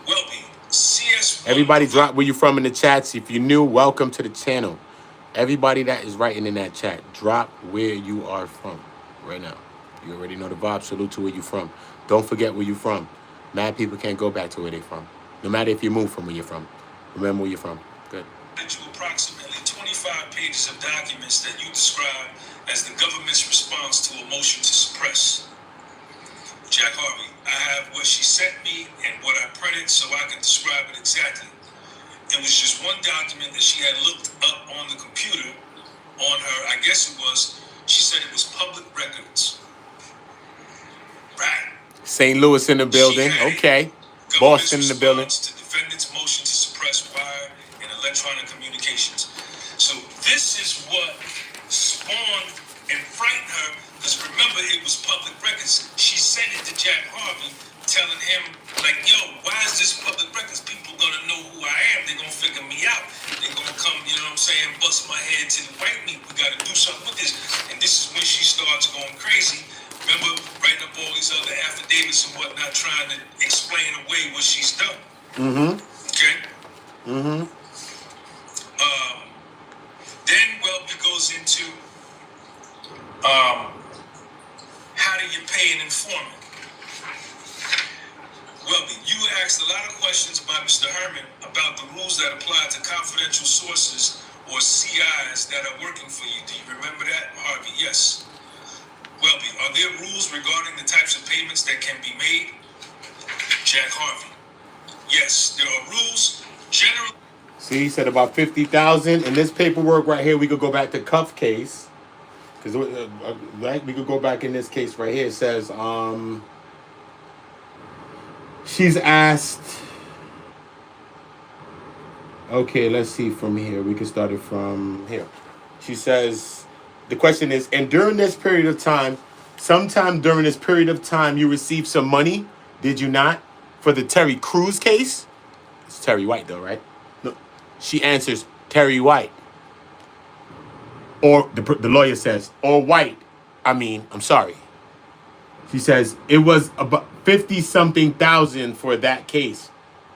Welby, CS1. Everybody drop where you from in the chats. If you're new, welcome to the channel. Everybody that is writing in that chat, drop where you are from right now. You already know the vibe. Salute to where you from. Don't forget where you from. Mad people can't go back to where they from. No matter if you move from where you're from. Remember where you're from. Good. To approximately 25 pages of documents that you describe as the government's response to a motion to suppress. Jack Harvey, I have what she sent me and what I printed so I can describe it exactly. It was just one document that she had looked up on the computer on her, I guess it was, she said it was public records. Right. St. Louis in the building. Okay. Boston in the building. To defendant's motion to suppress wire and electronic communications. So this is what spawned and frightened her, because remember, it was public records. She sent it to Jack Harvey, telling him, like, yo, why is this public records? People gonna know who I am. They're gonna figure me out. They're gonna come, you know what I'm saying, bust my head to the white meat. We gotta do something with this. And this is when she starts going crazy. Remember, writing up all these other affidavits and whatnot, trying to explain away what she's done. Okay? Then Welby goes into how do you pay an informant? Welby, you asked a lot of questions by Mr. Herman about the rules that apply to confidential sources or CIs that are working for you. Do you remember that, Harvey? Yes. Welby, are there rules regarding the types of payments that can be made? Jack Harvey. Yes, there are rules. Generally. See, he said about 50,000. In this paperwork right here, we could go back to Cuff case. Because right, we could go back in this case right here. It says, she's asked. Okay, let's see from here. We can start it from here. She says, the question is, and during this period of time, sometime during this period of time, you received some money, did you not? For the Terry Crews case? It's Terry White though, right? No. She answers, Terry White. Or the lawyer says, or White. I'm sorry. She says, it was about 50-something thousand for that case.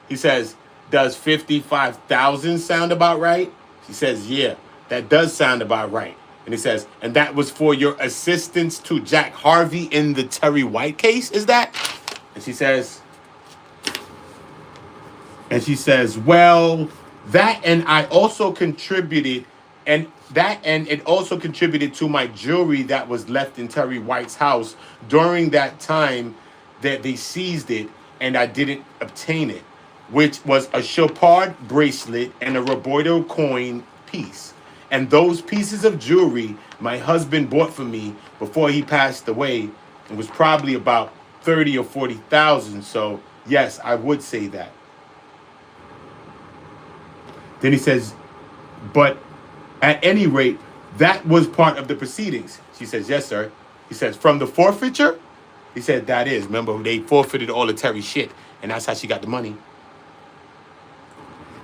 He says, does 55,000 sound about right? She says, yeah, that does sound about right. And he says, and that was for your assistance to Jack Harvey in the Terry White case, is that? And she says, well, that and I also contributed, and it also contributed to my jewelry that was left in Terry White's house during that time that they seized it and I didn't obtain it, which was a Chopard bracelet and a Roberto coin piece. And those pieces of jewelry my husband bought for me before he passed away. It was probably about 30 or 40,000. So yes, I would say that. Then he says, but at any rate, that was part of the proceedings. She says, yes, sir. He says, from the forfeiture? He said, that is. Remember, they forfeited all the Terry shit, and that's how she got the money.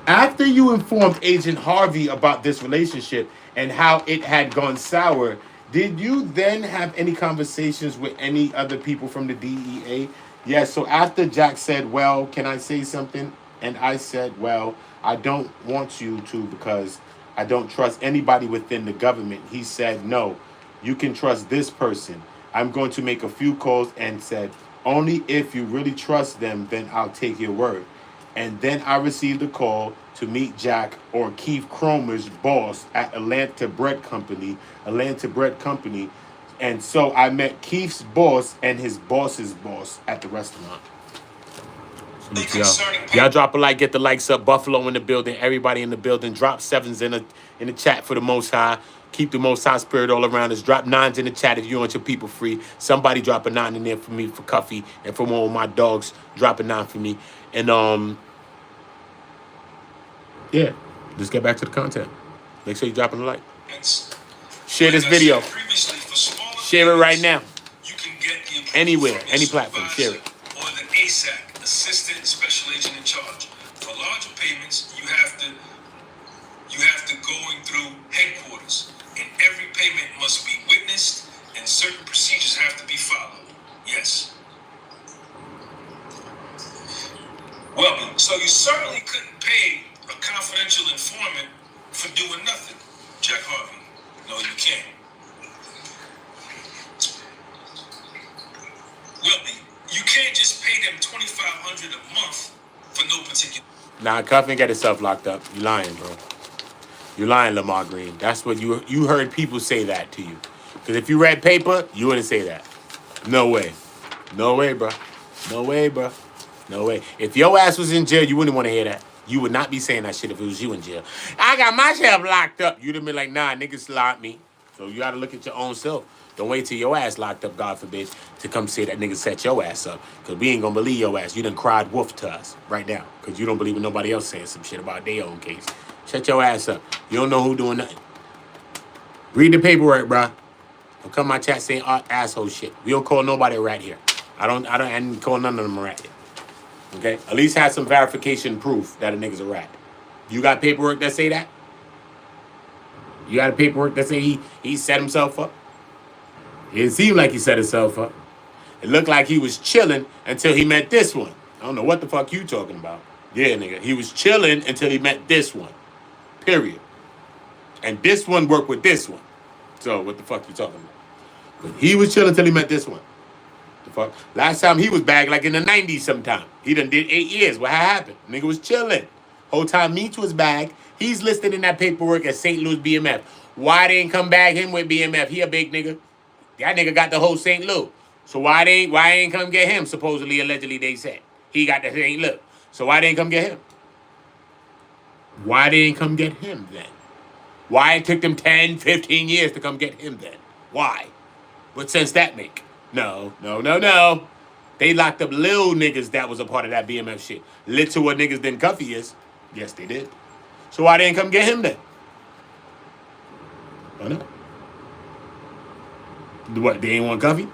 After you informed Agent Harvey about this relationship and how it had gone sour, did you then have any conversations with any other people from the DEA? Yes, so after Jack said, well, can I say something? And I said, well, I don't want you to because I don't trust anybody within the government. He said, no, you can trust this person. I'm going to make a few calls and said, only if you really trust them, then I'll take your word. And then I received a call to meet Jack or Keith CROMER's boss at Atlanta Bread Company. And so I met Keith's boss and his boss's boss at the restaurant. Y'all drop a like, get the likes up. Buffalo in the building, everybody in the building. Drop 7s in the chat for the Most High. Keep the Most High spirit all around us. Drop 9s in the chat if you want your people free. Somebody drop a 9 in there for me, for Cuffy, and for one of my dogs. Drop a 9 for me. And yeah, just get back to the content. Make sure you're dropping a like. Share this video. Share it right now. You can get anywhere, any platform. Share it. Or the ASAC, Assistant Special Agent in Charge. For larger payments, you have to going through headquarters, and every payment must be witnessed, and certain procedures have to be followed. Yes. Well, so you certainly couldn't pay a confidential informant for doing nothing, Jack Harvey. No, you can't. Well, you can't just pay them $2,500 a month for no particular. Nah, Cuff ain't got himself locked up. You lying, bro. You lying, Lamar Green. That's what you heard people say that to you. Because if you read paper, you wouldn't say that. No way. No way, bro. No way, bro. No way. If your ass was in jail, you wouldn't want to hear that. You would not be saying that shit if it was you in jail. I got myself locked up. You'd have been like, nah, niggas locked me. So you got to look at your own self. Don't wait till your ass locked up, God forbid, to come say that nigga set your ass up. Because we ain't going to believe your ass. You done cried wolf to us right now. Because you don't believe in nobody else saying some shit about their own case. Shut your ass up. You don't know who doing nothing. Read the paperwork, bruh. Don't come my chat saying asshole shit. We don't call nobody a rat here. I didn't call none of them a rat here. Okay? At least have some verification proof that a nigga's a rat. You got paperwork that say that? You got a paperwork that say he set himself up? It didn't seem like he set himself up. It looked like he was chilling until he met this one. I don't know what the fuck you talking about. Yeah, nigga. He was chilling until he met this one. Period. And this one worked with this one. So what the fuck you talking about? But he was chilling until he met this one. The fuck? Last time he was back like in the 90s sometime. He done did 8 years. What happened? Nigga was chilling. Whole time Meech was back. He's listed in that paperwork as St. Louis BMF. Why they ain't come back him with BMF? He a big nigga. That nigga got the whole St. Louis. So why ain't come get him? Supposedly, allegedly, they said. He got the St. Louis. So why they ain't come get him? Why they ain't come get him then? Why it took them 10, 15 years to come get him then? Why? What sense that make? No. They locked up little niggas that was a part of that BMF shit. Little niggas than Cuffy is. Yes, they did. So why they ain't come get him then? Why not? What, they ain't want Cuffy?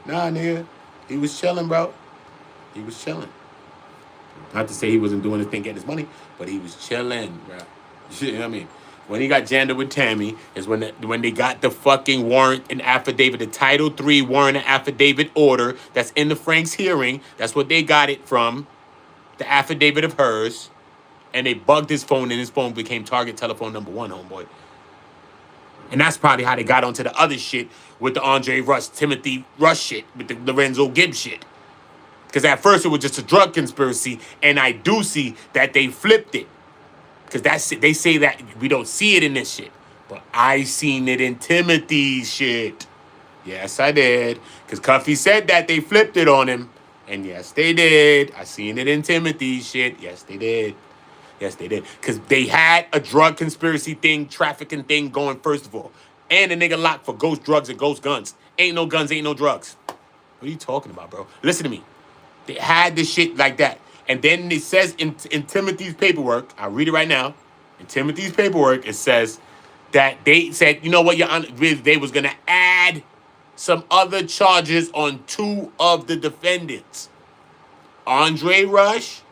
Nah, nigga. He was chilling, bro. He was chilling. Not to say he wasn't doing his thing, getting his money, but he was chilling, bro. You know what I mean? When he got janded with Tammy is when they got the fucking warrant and affidavit, the Title III warrant and affidavit order that's in the Frank's hearing. That's what they got it from, the affidavit of hers. And they bugged his phone, and his phone became target telephone number 1, homeboy. And that's probably how they got onto the other shit with the Andre Rush, Timothy Rush shit, with the Lorenzo Gibbs shit. Because at first it was just a drug conspiracy, and I do see that they flipped it. Because they say that we don't see it in this shit. But I seen it in Timothy's shit. Yes, I did. Because Cuffy said that they flipped it on him. And yes, they did. I seen it in Timothy's shit. Yes, they did. Yes, they did. Because they had a drug conspiracy thing, trafficking thing going, first of all. And the nigga locked for ghost drugs and ghost guns. Ain't no guns, ain't no drugs. What are you talking about, bro? Listen to me. They had this shit like that. And then it says in Timothy's paperwork, I'll read it right now. In Timothy's paperwork, it says that they said, you know what, Your Honor, they was going to add some other charges on 2 of the defendants. Andre Rush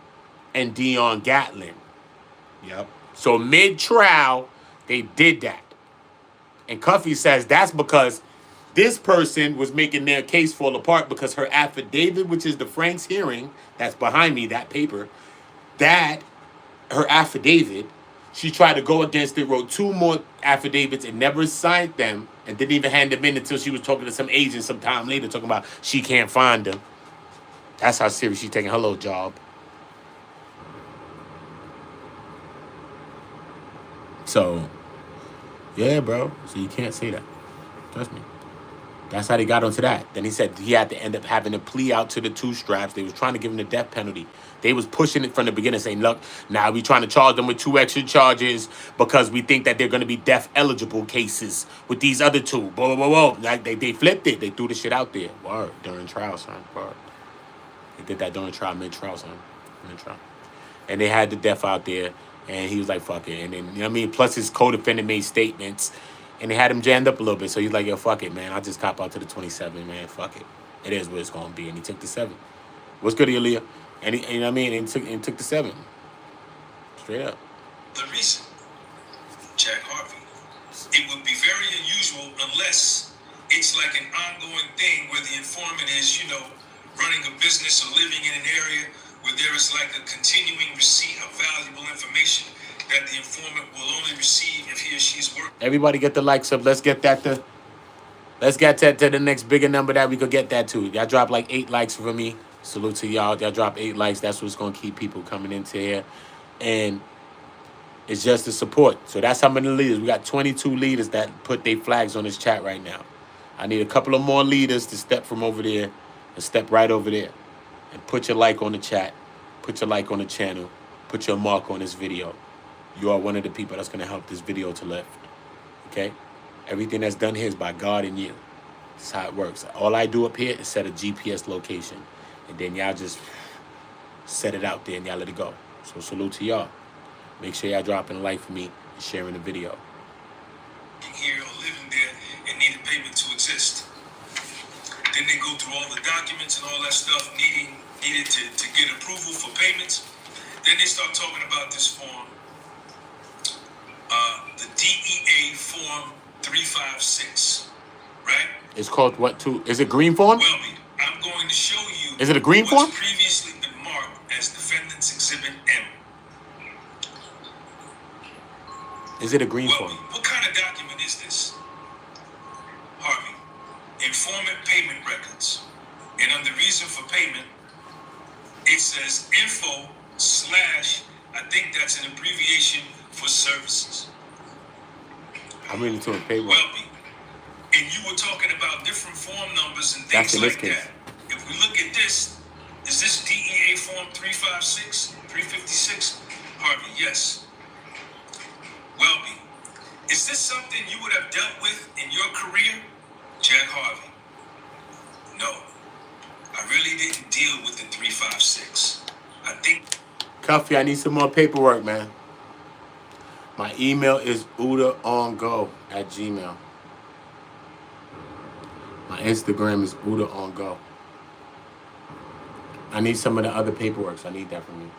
and Dion Gatling. Yep. So mid-trial, they did that. And Cuffy says that's because this person was making their case fall apart because her affidavit, which is the Frank's hearing, that's behind me, that paper, that, her affidavit, she tried to go against it, wrote 2 more affidavits and never signed them and didn't even hand them in until she was talking to some agent some time later talking about she can't find them. That's how serious she's taking her little job. So, yeah, bro. So you can't say that. Trust me. That's how they got onto that. Then he said he had to end up having to plea out to the 2 straps. They was trying to give him the death penalty. They was pushing it from the beginning, saying, look, now we trying to charge them with 2 extra charges because we think that they're going to be death-eligible cases with these other 2. Whoa, whoa, whoa. Like, they flipped it. They threw the shit out there. Word. During trial, son. Word. They did that during trial, mid-trial, son. Mid-trial. And they had the death out there, and he was like, fuck it. And then, you know what I mean? Plus his co-defendant made statements. And they had him jammed up a little bit. So he's like, yo, fuck it, man. I'll just cop out to the 27, man. Fuck it. It is what it's going to be. And he took the 7. What's good, Aaliyah? And he, you know what I mean? And took the 7. Straight up. The reason, Jack Harvey, it would be very unusual unless it's like an ongoing thing where the informant is, you know, running a business or living in an area where there is like a continuing receipt of valuable information that the informant will only receive if he or she is working. Everybody get the likes up. Let's get that to the next bigger number that we could get that to. Y'all drop like 8 likes for me. Salute to y'all. Y'all drop 8 likes. That's what's going to keep people coming into here. And it's just the support. So that's how many leaders. We got 22 leaders that put their flags on this chat right now. I need a couple of more leaders to step from over there and step right over there. And put your like on the chat. Put your like on the channel. put your mark on this video. You are one of the people that's going to help this video to lift. Okay? Everything that's done here is by God and you. That's how it works. All I do up here is set a GPS location. And then y'all just set it out there and y'all let it go. So salute to y'all. Make sure y'all dropping a like for me and sharing the video. Here or living there and need a payment to exist. Then they go through all the documents and all that stuff needed to get approval for payments. Then they start talking about this form, the DEA form 356, right? It's called what too? Is it green form? Well, I'm going to show you. Is it a green what's form? previously been marked as Defendant's Exhibit M. Is it a green form? What kind of document is this, Harvey? Informant payment records. And on the reason for payment, it says info / I think that's an abbreviation for services. I'm reading to a paper. Welby, and you were talking about different form numbers and things like that. If we look at this, is this DEA form 356, 356? Harvey, yes. Welby, is this something you would have dealt with in your career? Jack Harvey, no. I really didn't deal with the 356. I think... Cuffy, I need some more paperwork, man. My email is udaongo@gmail. My Instagram is udaongo. I need some of the other paperwork, so I need that from you.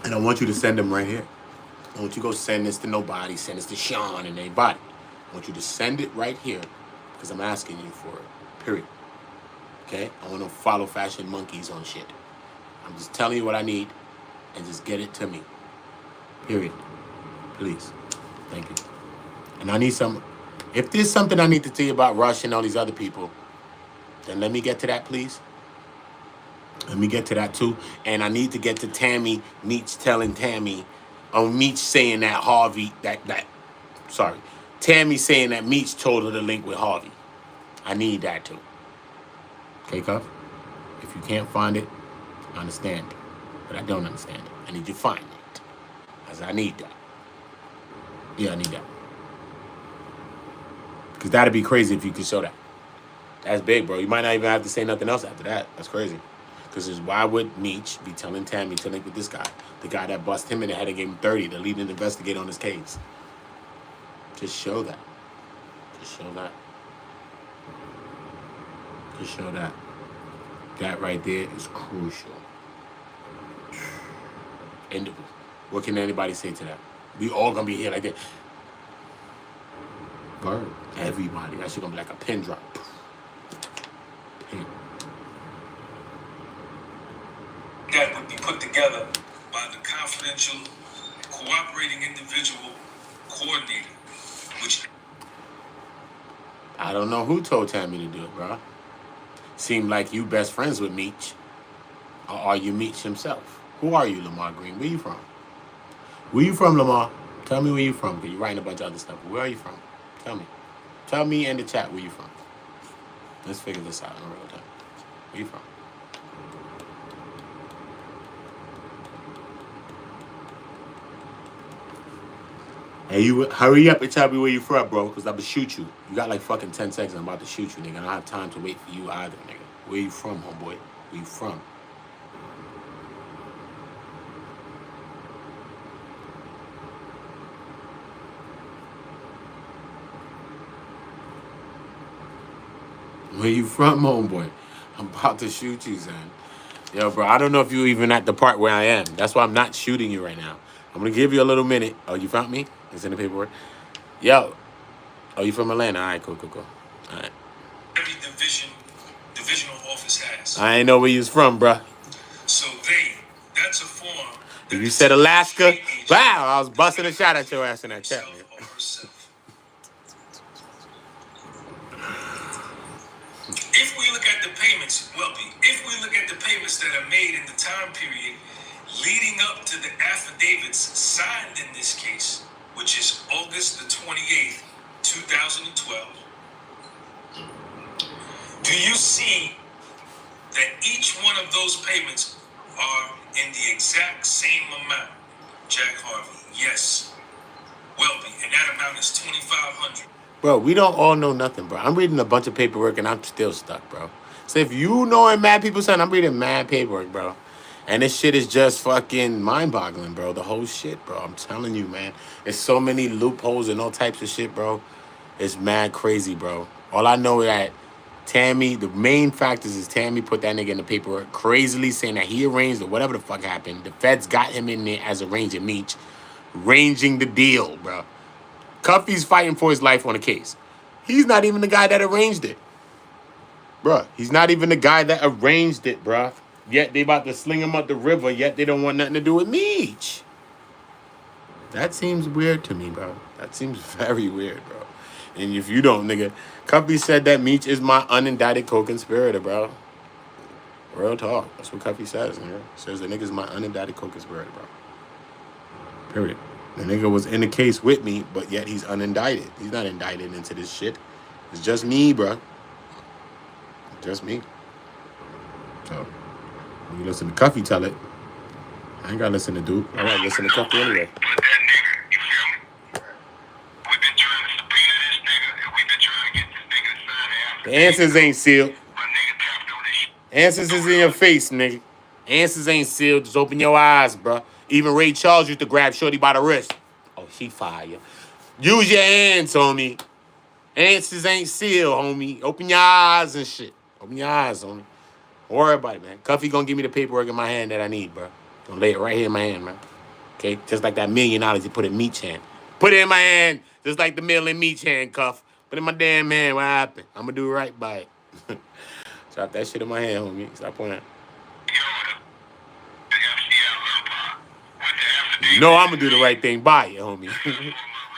And I want you to send them right here. I want you to go send this to nobody. Send this to Sean and anybody. I want you to send it right here because I'm asking you for it. Period. Okay? I want to follow fashion monkeys on shit. I'm just telling you what I need and just get it to me. Period. Please. Thank you. And I need some... If there's something I need to tell you about Rush and all these other people, then let me get to that, please. Let me get to that, too. And I need to get to Tammy, Meech telling Tammy, or Meech saying that Harvey, Tammy saying that Meech told her to link with Harvey. I need that, too. Okay, Cuff? If you can't find it, I understand. But I don't understand it. I need you to find it. Because I need that. Yeah, I need that. Because that'd be crazy if you could show that. That's big, bro. You might not even have to say nothing else after that. That's crazy. Because why would Meech be telling Tammy to link with this guy? The guy that bust him in the head and gave him 30, the leading investigator on his case. Just show that. Just show that. Just show that. That right there is crucial. And what can anybody say to that? We all gonna be here like that. Bird. Everybody. That shit gonna be like a pin drop. Pin. That would be put together by the confidential cooperating individual coordinator, which... I don't know who told Tammy to do it, bro. Seemed like you best friends with Meech. Or are you Meech himself? Who are you, Lamar Green? Where you from? Where you from, Lamar? Tell me where you from, because you're writing a bunch of other stuff. Where are you from? Tell me. Tell me in the chat where you from. Let's figure this out in real time. Where you from? Hey, you hurry up and tell me where you from, bro, because I'm going to shoot you. You got like fucking 10 seconds. I'm about to shoot you, nigga. I don't have time to wait for you either, nigga. Where you from, homeboy? Where you from? Where you from, homeboy? I'm about to shoot you, son. Yo, bro, I don't know if you even at the part where I am. That's why I'm not shooting you right now. I'm going to give you a little minute. Oh, you found me? It's in the paperwork. Yo. Oh, you from Atlanta? All right, cool. All right. Every divisional office has. I ain't know where you was from, bro. So that's a form. If you said Alaska, wow, I was busting a shot at your ass in that chat, man. If we look at the payments, if we look at the payments that are made in the time period leading up to the affidavits signed in this case, which is August the 28th, 2012, do you see that each one of those payments are in the exact same amount. Jack Harvey, yes. Wealthy, and that amount is $2,500. Bro, we don't all know nothing, bro. I'm reading a bunch of paperwork and I'm still stuck, bro. So if you knowing mad people saying, I'm reading mad paperwork, bro. And this shit is just fucking mind-boggling, bro. The whole shit, bro. I'm telling you, man. There's so many loopholes and all types of shit, bro. It's mad crazy, bro. All I know is that Tammy, the main factors is Tammy put that nigga in the paperwork crazily saying that he arranged or whatever the fuck happened. The feds got him in there as arranging Meech, arranging the deal, bro. Cuffy's fighting for his life on the case. He's not even the guy that arranged it. Bruh, he's not even the guy that arranged it, bruh. Yet they about to sling him up the river, yet they don't want nothing to do with Meech. That seems weird to me, bro. That seems very weird, bro. And if you don't, nigga, Cuffy said that Meech is my unindicted co-conspirator, bro. Real talk. That's what Cuffy says, nigga. Says the nigga's my unindicted co-conspirator, bro. Period. The nigga was in the case with me, but yet he's unindicted. He's not indicted into this shit. It's just me, bro. Just me. So, when you listen to Cuffy tell it, I ain't gotta listen to Duke. I gotta listen to Cuffy anyway. But that nigga, you feel me? We've been trying to subpoena this nigga, and we've been trying to get this nigga to sign the affidavit. The answers ain't sealed. But nigga tapped on this shit. Answers is in your face, nigga. Answers ain't sealed. Just open your eyes, bro. Even Ray Charles used to grab Shorty by the wrist. Oh, she fire. Use your hands, homie. Answers ain't sealed, homie. Open your eyes and shit. Open your eyes, homie. Don't worry about it, man. Cuffy gonna give me the paperwork in my hand that I need, bro. Gonna lay it right here in my hand, man. Okay? Just like that $1 million you put in Meech's hand. Put it in my hand, just like the $1 million in Meech's hand, Cuff. Put it in my damn hand. What happened? I'm gonna do right by it. Drop that shit in my hand, homie. Stop pointing at. You know I'm gonna do the right thing by you, homie.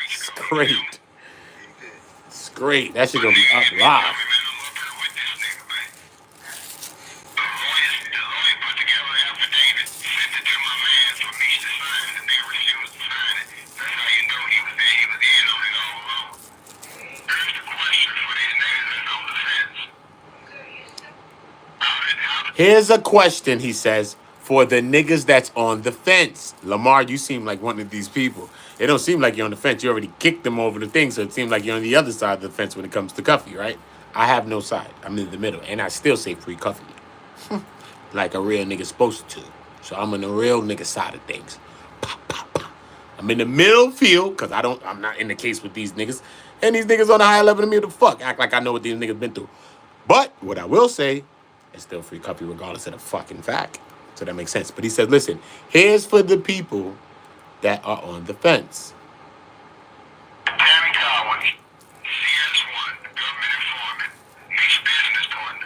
It's great. It's great. That shit gonna be up live. Here's a question, he says, for the niggas that's on the fence. Lamar, you seem like one of these people. It don't seem like you're on the fence. You already kicked them over the thing, so it seems like you're on the other side of the fence when it comes to Cuffy, right? I have no side. I'm in the middle, and I still say free Cuffy. Like a real nigga supposed to. So I'm on the real nigga side of things. I'm in the middle field, because I'm not in the case with these niggas. And these niggas on a higher level than me, the fuck? Act like I know what these niggas been through. But what I will say, it's still free Cuffy regardless of the fucking fact. So that makes sense. But he said, listen, here's for the people that are on the fence. TAMMY COWINS, CS1, government informant, Meech's business partner.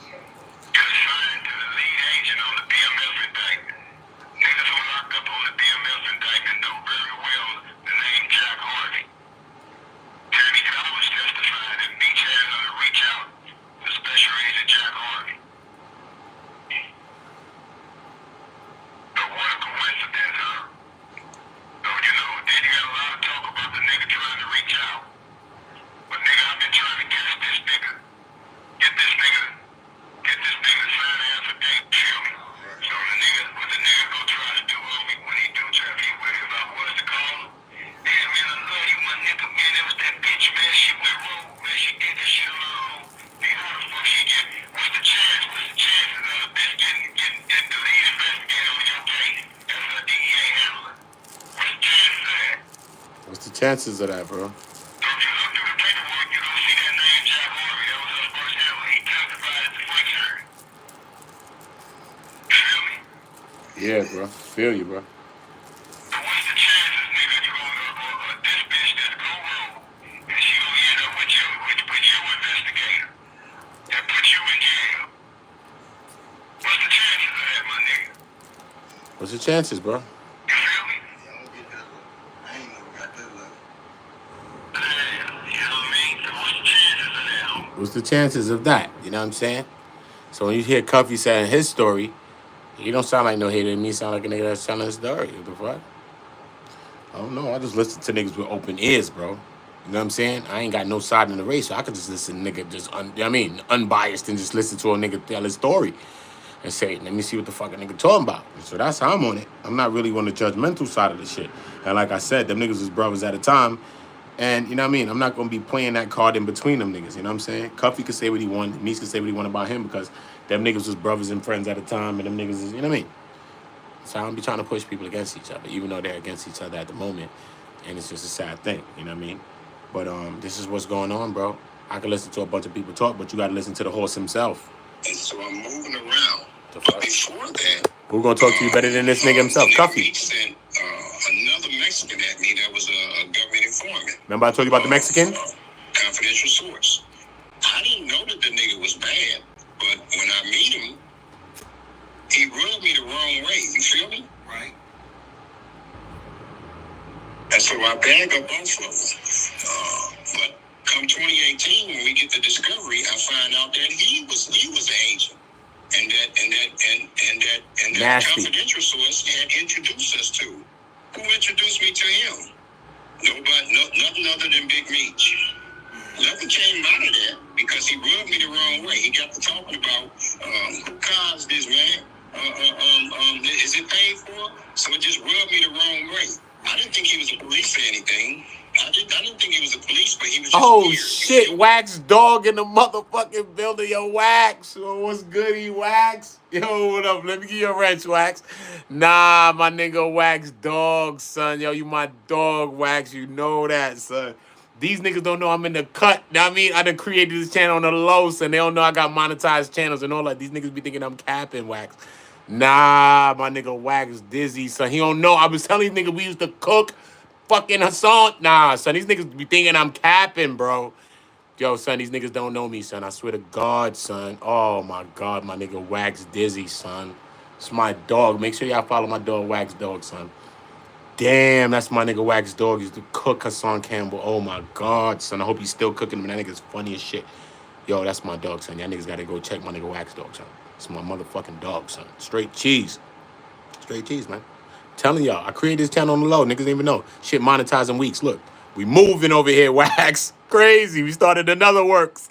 You're assigned to the lead agent on the BMF indictment. Niggas who locked up on the BMF indictment know very well the name Jack Harvey. TAMMY COWINS testified that Meech had her reach out to Special Agent Jack Harvey. But what a coincidence, huh? So, you know, then you got a lot of talk about the nigga trying to reach out. But nigga, I've been trying to catch this nigga. Get this nigga to sign the affidavit, feel me? So what the nigga gonna try to do, homie, when he do try to be with him, I was to call him. Yeah, man, I love you, my nigga, man. That was that bitch, man. She went rogue, man. She did this shit on her own. Man, how the fuck she get? What's the chances of a bitch getting the lead investigator on your case as a DEA handler? What's the chances of that? What's the chances of that, bro? So if you look through the paperwork, you don't see that name Jack Harvey. That was her first handler. He testified at the French hearing. You feel me? Yeah, bro. Feel you, bro. So what's the chances, nigga, you gonna this bitch just go rogue and she gonna end up with your investigator and put you in jail? What's the chances of that, my nigga? What's the chances, bro? You feel me? You know what I mean? So what's the chances of that, homie? What's the chances of that? You know what I'm saying? So when you hear Cuffy saying his story, he don't sound like no hater to me. Sound like a nigga that's telling his story. What the fuck? I don't know. I just listen to niggas with open ears, bro. You know what I'm saying? I ain't got no side in the race, so I could just listen, nigga, unbiased and just listen to a nigga tell his story and say, let me see what the fuck a nigga talking about. So that's how I'm on it. I'm not really on the judgmental side of the shit. And like I said, them niggas was brothers at a time. And you know what I mean? I'm not going to be playing that card in between them niggas. You know what I'm saying? Cuffy could say what he wanted. Meech could say what he wanted about him because them niggas was brothers and friends at a time. And them niggas is, you know what I mean? So I don't be trying to push people against each other, even though they're against each other at the moment. And it's just a sad thing. You know what I mean? But this is what's going on, bro. I can listen to a bunch of people talk, but you got to listen to the horse himself. And so I'm moving around. But before that, who gonna talk to you better than this nigga himself, Cuffy? Sent another Mexican at me that was a government informant. Remember I told you about the Mexican? Confidential source. I didn't know that the nigga was bad, but when I meet him, he rubbed me the wrong way. You feel me? Right. And so I bag up both of them. But come 2018, when we get the discovery, I find out that he was an agent. And that confidential source had introduced us to. Who introduced me to him? Nothing other than Big Meech. Nothing came out of that because he rubbed me the wrong way. He got to talking about who caused this, man. Is it paid for? So it just rubbed me the wrong way. I didn't think he was a police or anything. I didn't think he was a police, but he was just weird. Shit, Wax Dog in the motherfucking building. Yo, Wax. What's good, Wax? Yo, what up? Let me give you a wrench, Wax. Nah, my nigga Wax Dog, son. Yo, you my dog, Wax. You know that, son. These niggas don't know I'm in the cut. Know what I mean? I done created this channel on the low, son. They don't know I got monetized channels and all that. These niggas be thinking I'm capping, Wax. Nah, my nigga Wax Dizzy, son. He don't know. I was telling these niggas we used to cook fucking Hassan. Nah, son. These niggas be thinking I'm capping, bro. Yo, son, these niggas don't know me, son. I swear to God, son. Oh, my God, my nigga Wax Dizzy, son. It's my dog. Make sure y'all follow my dog, Wax Dog, son. Damn, that's my nigga Wax Dog. He used to cook Hassan Campbell. Oh, my God, son. I hope he's still cooking him. That nigga's funny as shit. Yo, that's my dog, son. Y'all niggas got to go check my nigga Wax Dog, son. It's my motherfucking dog, son. Straight cheese. Straight cheese, man. Telling y'all, I created this channel on the low. Niggas didn't even know. Shit monetizing weeks. Look, we moving over here, Wax. Crazy. We started another works.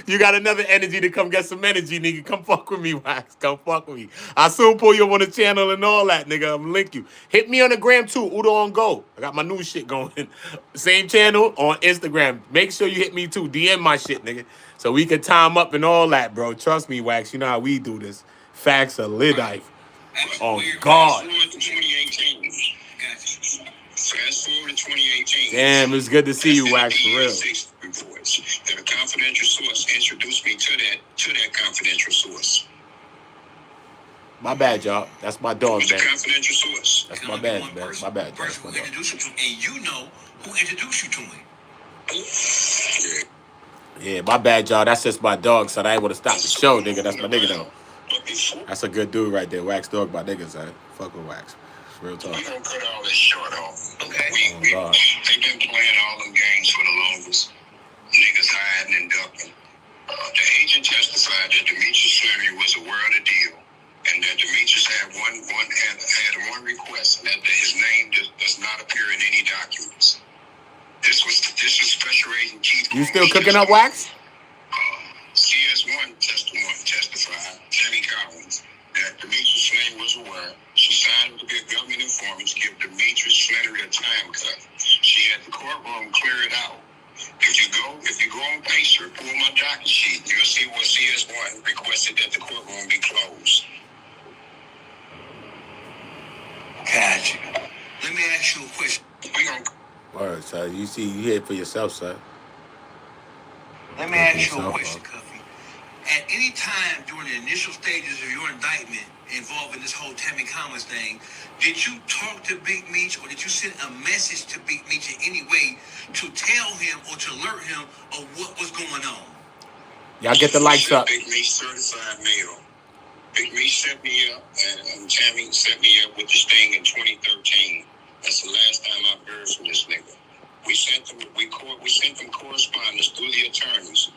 You got another energy to come get some energy, nigga. Come fuck with me, Wax. Come fuck with me. I'll soon pull you up on the channel and all that, nigga. I'm link you. Hit me on the gram, too. Udo on Go. I got my new shit going. Same channel on Instagram. Make sure you hit me, too. DM my shit, nigga. So we can time up and all that, bro. Trust me, Wax. You know how we do this. Facts are Lidite. Oh, God. Fast forward to 2018. Damn, it's good to see you, Wax, for real. Reports that a confidential source introduced me to that confidential source. My bad, y'all. That's my dog, man. Confidential source. That's my bad, man. My bad. Person who introduced you to him, and you know who introduced you to him. Yeah, my bad, y'all. That's just my dog, son. I ain't want to stop the show, nigga. That's my nigga, though. That's a good dude right there. Wax Dog, my nigga, son. Fuck with Wax. Real talk. We gonna cut all this short off. Okay. They've been playing all them games for the longest. Niggas hiding and ducking. The agent testified that Demetrius Slimmy was aware of the deal, and that Demetrius had one request, and that his name does not appear in any documents. This was Special Agent Keith. You still cooking up, Wax? CS1 testified, TAMMY COWINS, that Demetrius Slimmy was aware. She signed with the government informants to give Demetrius Slimmy a time cut. She had the courtroom clear it out. If you go on Pacer, pull my docket sheet, you'll see what CS1 requested that the courtroom be closed. Gotcha. Let me ask you a question. Word, son. You hear it for yourself, son. Let me ask you a question, Cuffy. At any time during the initial stages of your indictment involving this whole TAMMY COWINS thing, did you talk to Big Meech, or did you send a message to Big Meech in any way to tell him or to alert him of what was going on? Y'all get the lights up. Big Meech certified mail. Big Meech set me up, and Tammy set me up with this thing in 2013. That's the last time I've heard from this nigga. We sent them correspondence through the attorneys.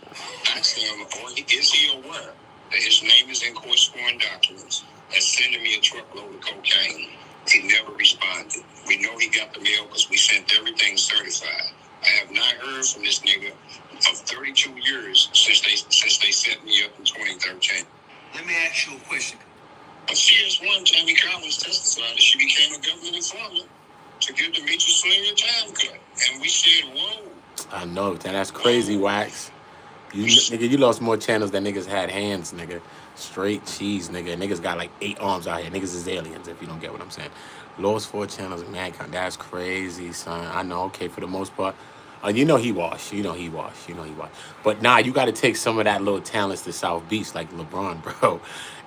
Asked him, is he aware that his name is in court sworn documents and sending me a truckload of cocaine? He never responded. We know he got the mail because we sent everything certified. I have not heard calls from this nigga of 32 years since they set me up in 2013. Let me ask you a question. On CS1, Tammy Cowins testified that she became a government informant to give the Meechie Slinger a time cut. And we said, whoa. I know, that's crazy, Wax. Nigga, you lost more channels than niggas had hands, nigga. Straight cheese, nigga. Niggas got like 8 arms out here. Niggas is aliens, if you don't get what I'm saying. Lost 4 channels, man. That's crazy, son. I know, okay, for the most part. You know he washed. You know he washed. But nah, you got to take some of that little talents to South Beach like LeBron, bro.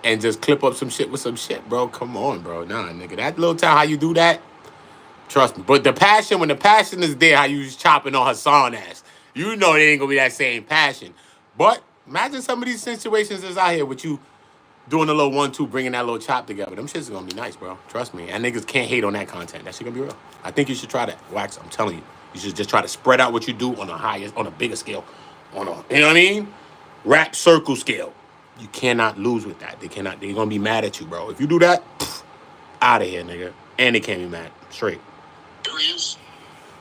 And just clip up some shit with some shit, bro. Come on, bro. Nah, nigga. That little time, how you do that? Trust me. But the passion, when the passion is there, how you was chopping on Hassan ass. You know it ain't going to be that same passion. But imagine some of these situations that's out here with you doing a little 1-2, bringing that little chop together. Them shit's going to be nice, bro. Trust me. And niggas can't hate on that content. That shit going to be real. I think you should try that, Wax. I'm telling you. You should just try to spread out what you do on a bigger scale. You know what I mean? Rap circle scale. You cannot lose with that. They're going to be mad at you, bro. If you do that, out of here, nigga. And they can't be mad. Straight. Serious.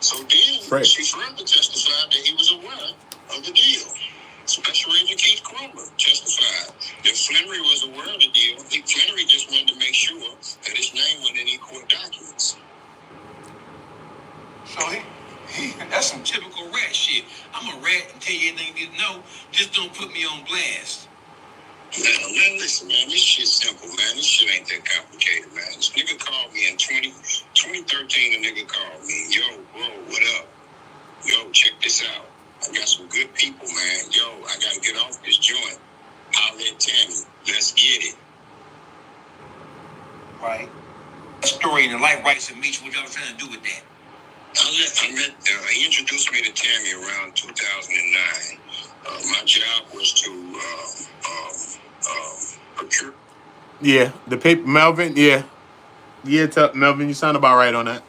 So then, she further testified that he was aware of the deal. Special Agent Keith CROMER testified that Flannery was aware of the deal. Flannery just wanted to make sure that his name was in any court documents. So that's some typical rat shit. I'm a rat and tell you anything you need to know. Just don't put me on blast. Man, listen, man, this shit's simple, man. This shit ain't that complicated, man. This nigga called me in 2013, a nigga called me. Yo, bro, what up? Yo, check this out. I got some good people, man. Yo, I gotta get off this joint. Holla at Tammy. Let's get it. Right. Story in the life rights of Meech, what y'all trying to do with that? He introduced me to Tammy around 2009. My job was to procure. Yeah, the paper, Melvin, yeah. Yeah, Melvin, you sound about right on that.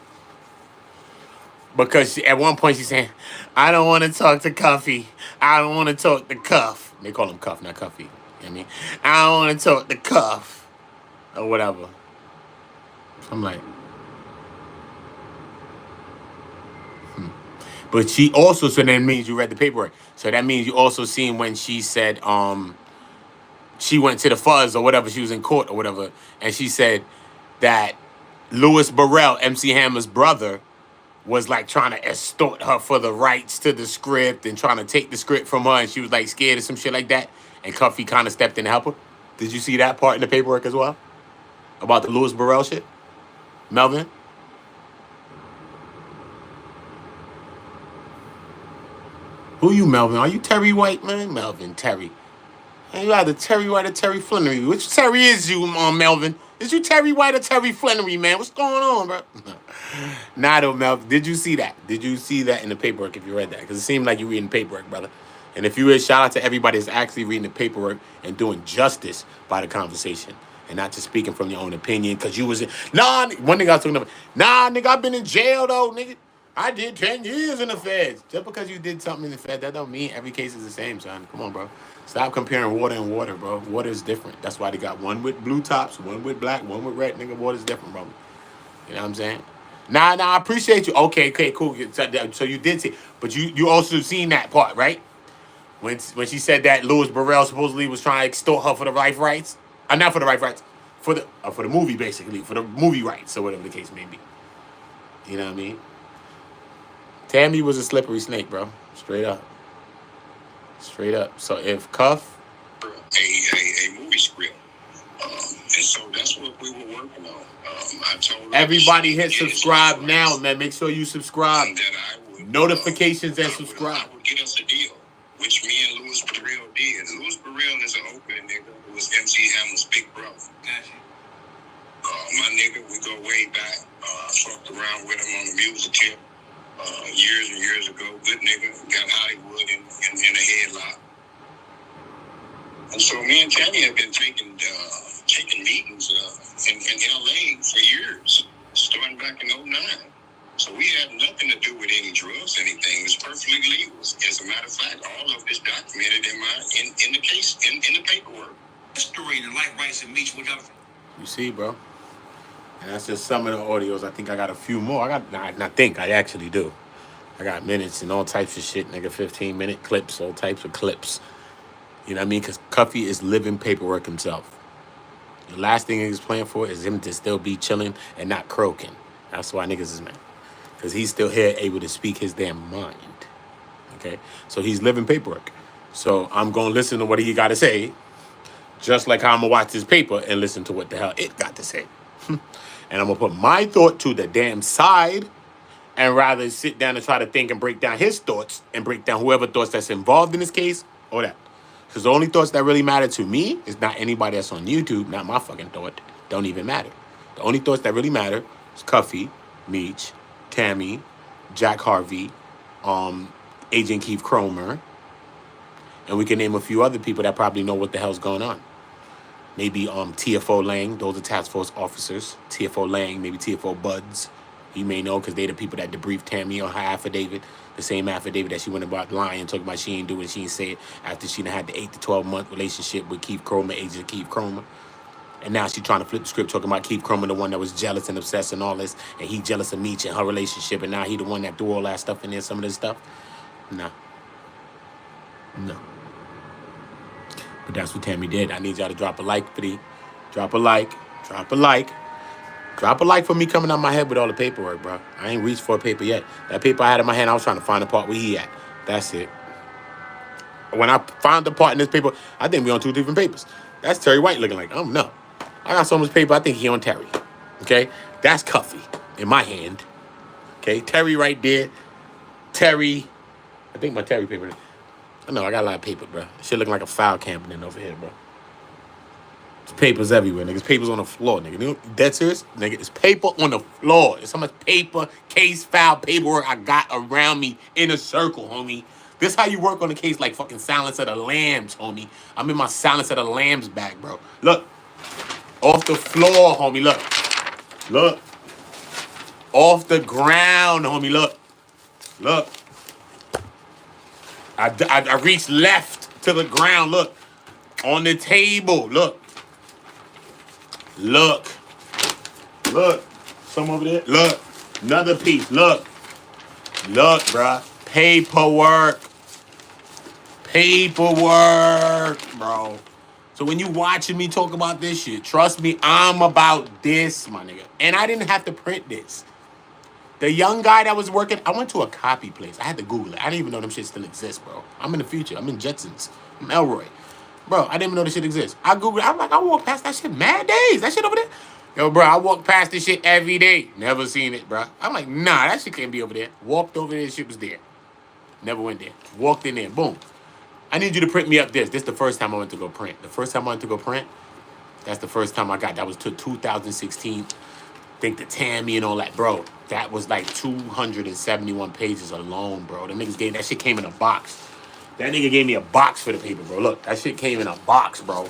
Because at one point she's saying, I don't want to talk to Cuffy. I don't want to talk to Cuff. They call him Cuff, not Cuffy. You know what I mean? I don't want to talk to Cuff. Or whatever. I'm like, But she also, so that means you read the paperwork. So that means you also seen when she said, she went to the fuzz or whatever, she was in court or whatever, and she said that Louis Burrell, MC Hammer's brother, was like trying to extort her for the rights to the script and trying to take the script from her, and she was like scared of some shit like that, and Cuffy kind of stepped in to help her. Did you see that part in the paperwork as well? About the Louis Burrell shit? Melvin? Who you, Melvin? Are you Terry White, man? Melvin, Terry. And you either Terry White or Terry Flannery. Which Terry is you, Melvin? Is you Terry White or Terry Flannery, man? What's going on, bro? Nah, though, Melvin. Did you see that? Did you see that in the paperwork if you read that? Because it seemed like you reading paperwork, brother. And if you is, shout out to everybody that's actually reading the paperwork and doing justice by the conversation. And not just speaking from your own opinion because you was in... Nah, one nigga I was talking about. Nah, nigga, I've been in jail, though, nigga. I did 10 years in the feds. Just because you did something in the feds, that don't mean every case is the same, son. Come on, bro. Stop comparing water and water, bro. Water is different. That's why they got one with blue tops, one with black, one with red. Nigga, water's different, bro. You know what I'm saying? Nah, I appreciate you. Okay, cool. So you did see. But you also seen that part, right? When she said that Louis Burrell supposedly was trying to extort her for the life rights. Not for the life rights. For the movie, basically. For the movie rights, or whatever the case may be. You know what I mean? Tammy was a slippery snake, bro. Straight up. Straight up. So if Cuff... A movie script. And so that's what we were working on. I told everybody hit subscribe now, man. Make sure you subscribe. Notifications and subscribe. I would get us a deal, which me and Louis Burrell did. Louis Burrell is an opening nigga who was MC Hammer's big brother. Gotcha. My nigga, we go way back. I fucked around with him on the music tip. Years and years ago, good nigga, got Hollywood in a headlock. And so me and Tammy have been taking meetings in LA for years, starting back in 2009. So we had nothing to do with any drugs, anything. It was perfectly legal. As a matter of fact, all of this documented in the case, in the paperwork. Story in the life rights of Meech, whatever. You see, bro? And that's just some of the audios. I think I got a few more. I actually do. I got minutes and all types of shit, nigga. 15-minute clips, all types of clips. You know what I mean? Because Cuffy is living paperwork himself. The last thing he's playing for is him to still be chilling and not croaking. That's why niggas is mad. Because he's still here able to speak his damn mind. Okay? So he's living paperwork. So I'm going to listen to what he got to say, just like how I'm going to watch his paper and listen to what the hell it got to say. And I'm going to put my thought to the damn side and rather sit down and try to think and break down his thoughts and break down whoever thoughts that's involved in this case or that. Because the only thoughts that really matter to me is not anybody that's on YouTube, not my fucking thought. Don't even matter. The only thoughts that really matter is Cuffy, Meech, Tammy, Jack Harvey, Agent Keith CROMER, and we can name a few other people that probably know what the hell's going on. Maybe TFO Lang, those are task force officers. TFO Lang, maybe TFO Buds. You may know because they the people that debriefed Tammy on her affidavit. The same affidavit that she went about lying, talking about she ain't do it, she ain't say it after she done had the 8 to 12 month relationship with Keith CROMER, Agent Keith CROMER. And now she trying to flip the script, talking about Keith CROMER, the one that was jealous and obsessed and all this, and he jealous of Meech and her relationship, and now he the one that threw all that stuff in there, some of this stuff. No. No. But that's what Tammy did. I need y'all to drop a like for the, drop a like, drop a like. Drop a like for me coming out my head with all the paperwork, bro. I ain't reached for a paper yet. That paper I had in my hand, I was trying to find the part where he at. That's it. When I found the part in this paper, I think we on 2 different papers. That's Terry White looking like, no. I got so much paper, I think he on Terry. Okay? That's Cuffy in my hand. Okay? Terry right there. Terry. I think my Terry paper. I know, I got a lot of paper, bro. Shit looking like a file cabinet over here, bro. There's papers everywhere, nigga. There's papers on the floor, nigga. You know, dead serious? Nigga, it's paper on the floor. There's so much paper, case file, paperwork I got around me in a circle, homie. This how you work on a case like fucking Silence of the Lambs, homie. I'm in my Silence of the Lambs bag, bro. Look. Off the floor, homie, look. Look. Off the ground, homie, look. Look. I reached left to the ground, look. On the table, look. Look. Look. Some over there. Look. Another piece. Look. Look, bruh. Paperwork. Paperwork, bro. So when you watching me talk about this shit, trust me, I'm about this, my nigga. And I didn't have to print this. The young guy that was working, I went to a copy place. I had to Google it. I didn't even know them shit still exists, bro. I'm in the future. I'm in Jetsons. I'm Elroy. Bro, I didn't even know this shit exists. I Googled it. I'm like, I walk past that shit mad days. That shit over there. Yo, bro, I walk past this shit every day. Never seen it, bro. I'm like, nah, that shit can't be over there. Walked over there, shit was there. Never went there. Walked in there, boom. I need you to print me up this. This is the first time I went to go print. The first time I went to go print, that's the first time I got. That was to 2016. Think the Tammy and all that, bro. That was like 271 pages alone, bro. The niggas gave that shit came in a box. That nigga gave me a box for the paper, bro. Look, that shit came in a box, bro.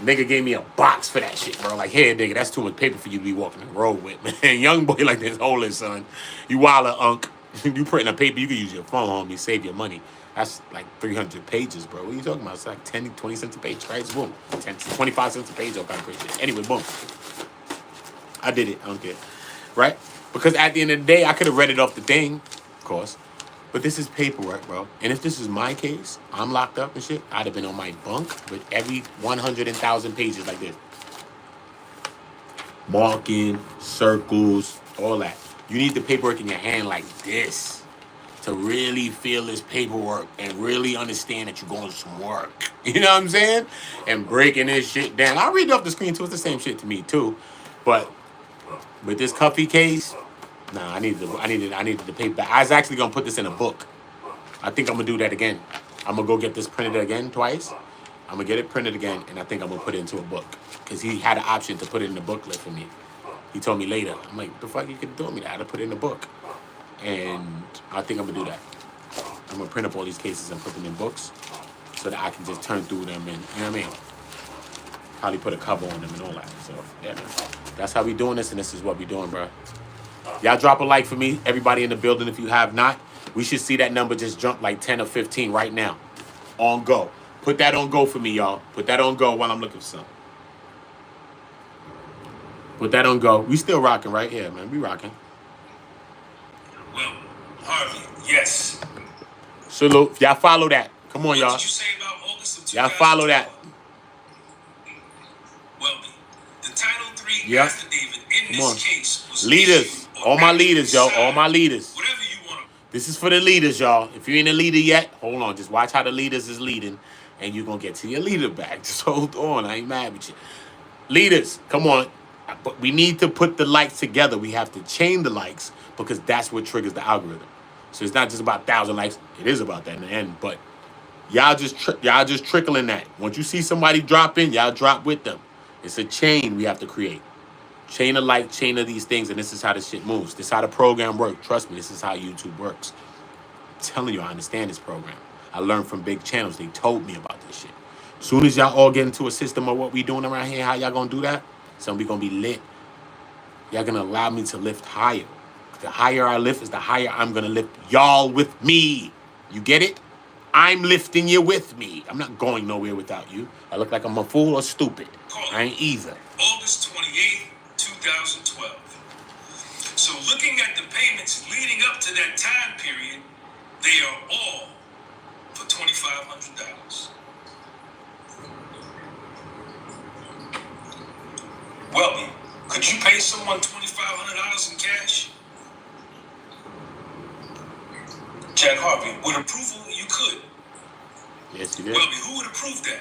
Nigga gave me a box for that shit, bro. Like, hey, nigga, that's too much paper for you to be walking the road with, man. Young boy like this, holy son. You wilder, unk. You printing a paper, you can use your phone, homie. Save your money. That's like 300 pages, bro. What are you talking about? It's like 10, 20 cents a page, right? Boom. 10, 25 cents a page, all kind of crazy. Anyway, boom. I did it. I don't care. Right? Because at the end of the day, I could have read it off the thing, of course. But this is paperwork, bro. And if this is my case, I'm locked up and shit, I'd have been on my bunk with every 100,000 pages like this. Marking, circles, all that. You need the paperwork in your hand like this to really feel this paperwork and really understand that you're going to some work. You know what I'm saying? And breaking this shit down. I'll read it off the screen too. It's the same shit to me too. But with this Cuffy case, nah, I needed the paper. I was actually gonna put this in a book. I think I'm gonna do that again. I'm gonna go get this printed again twice. I'm gonna get it printed again, and I think I'm gonna put it into a book. Cause he had an option to put it in the booklet for me. He told me later. I'm like, what the fuck you could do me that? I had to put it in the book. And I think I'm gonna do that. I'm gonna print up all these cases and put them in books so that I can just turn through them and, you know what I mean? Probably put a cover on them and all that. So, yeah, man. That's how we doing this, and this is what we doing, bro. Y'all drop a like for me, everybody in the building. If you have not, we should see that number just jump like 10 or 15 right now. On go. Put that on go for me, y'all. Put that on go while I'm looking for something. Put that on go. We still rocking right here, man. We rocking. Well, Harvey, Yes. Salute. Y'all follow that. Come on, What y'all. did you say about August of 2012? Y'all follow that. Well, the Title III Yep. affidavit in Come on. this case was Leaders. issued or All my actually leaders, yo. All signed, my leaders. whatever you want to. This is for the leaders, y'all. If you ain't a leader yet, hold on. Just watch how the leaders is leading, and you're going to get to your leader back. Just hold on. I ain't mad with you. Leaders, come on. But we need to put the likes together. We have to chain the likes because that's what triggers the algorithm. So it's not just about 1,000 likes. It is about that in the end. But y'all just trickling that. Once you see somebody drop in, y'all drop with them. It's a chain we have to create. Chain of like, chain of these things, and this is how the shit moves. This is how the program works. Trust me, this is how YouTube works. I'm telling you, I understand this program. I learned from big channels. They told me about this shit. As soon as y'all all get into a system of what we doing around here, how y'all gonna do that? So we gonna be lit. Y'all gonna allow me to lift higher. The higher I lift is the higher I'm gonna lift y'all with me. You get it? I'm lifting you with me. I'm not going nowhere without you. I look like I'm a fool or stupid. I ain't either. August 28th, 2012. So looking at the payments leading up to that time period, they are all for $2,500. Welby, could you pay someone $2,500 in cash? Jack Harvey, with approval, you could. Yes, you did. Welby, who would approve that?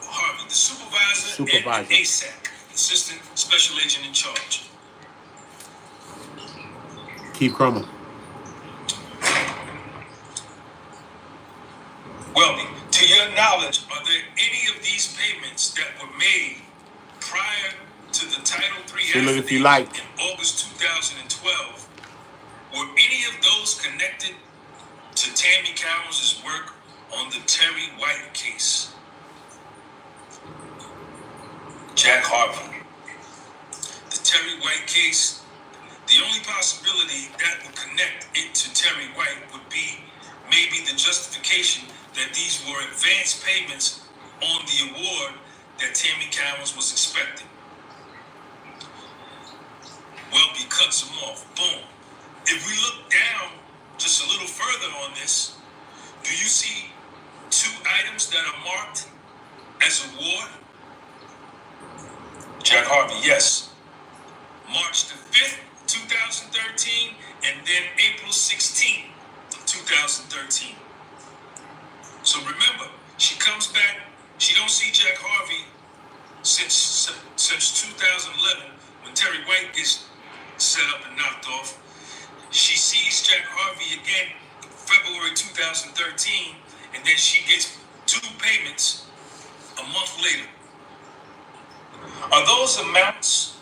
Harvey, the supervisor. And ASAC, Assistant Special Agent in Charge. Keep CROMER. Welby, to your knowledge, are there any of these payments that were made prior to the Title III affidavit if you like. In August 2012? Were any of those connected to Tammy Cowins' work on the Terry White case? Jack Harvey. The Terry White case, the only possibility that would connect it to Terry White would be maybe the justification that these were advance payments on the award that Tammy Cowins was expecting. Welby cuts him off. Boom. If we look down just a little further on this, do you see two items that are marked as award? Jack Harvey, yes. March the 5th, 2013, and then April 16th, 2013. So remember, she comes back, she don't see Jack Harvey since 2011 when Terry White gets set up and knocked off. She sees Jack Harvey again February 2013, and then she gets two payments a month later. Are those amounts?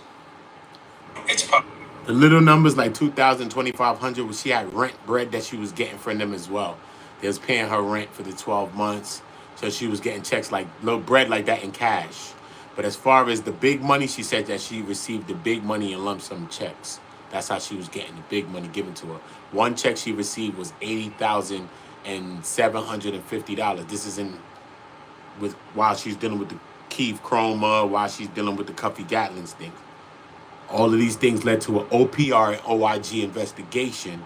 It's possible. The little numbers like 2,000, 2,500, where she had rent bread that she was getting from them as well. They was paying her rent for the 12 months, so she was getting checks like little bread like that in cash. But as far as the big money, she said that she received the big money in lump sum checks. That's how she was getting the big money given to her. One check she received was $80,750. This is while she's dealing with the CROMER, while she's dealing with the Cuffy Gatling thing. All of these things led to an OPR and OIG investigation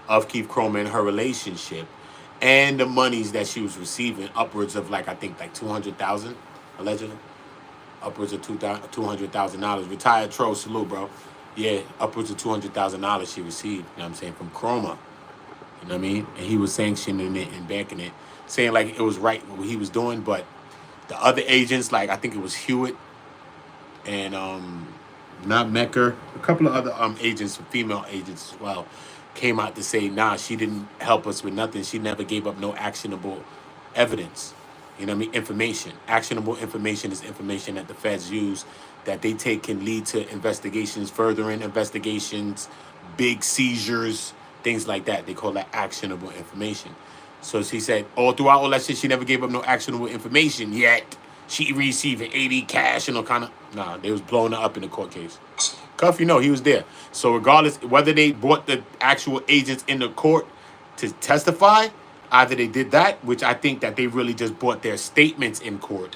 of CROMER and her relationship, and the monies that she was receiving, upwards of like $200,000 allegedly, upwards of $200,000. Retired troll, salute, bro. Yeah, upwards of $200,000 she received. You know what I'm saying, from CROMER. You know what I mean? And he was sanctioning it and backing it, saying like it was right what he was doing. But the other agents, like I think it was Hewitt and not Mecker, a couple of other agents, female agents as well, came out to say, nah, she didn't help us with nothing. She never gave up no actionable evidence. You know what I mean? Information. Actionable information is information that the feds use that they take can lead to investigations, furthering investigations, big seizures, things like that. They call that actionable information. So she said, all throughout all that shit, she never gave up no actionable information, yet she receiving 80 cash and all kind of... Nah, they was blowing her up in the court case. Cuffy, no, he was there. So regardless, whether they brought the actual agents in the court to testify, either they did that, which I think that they really just brought their statements in court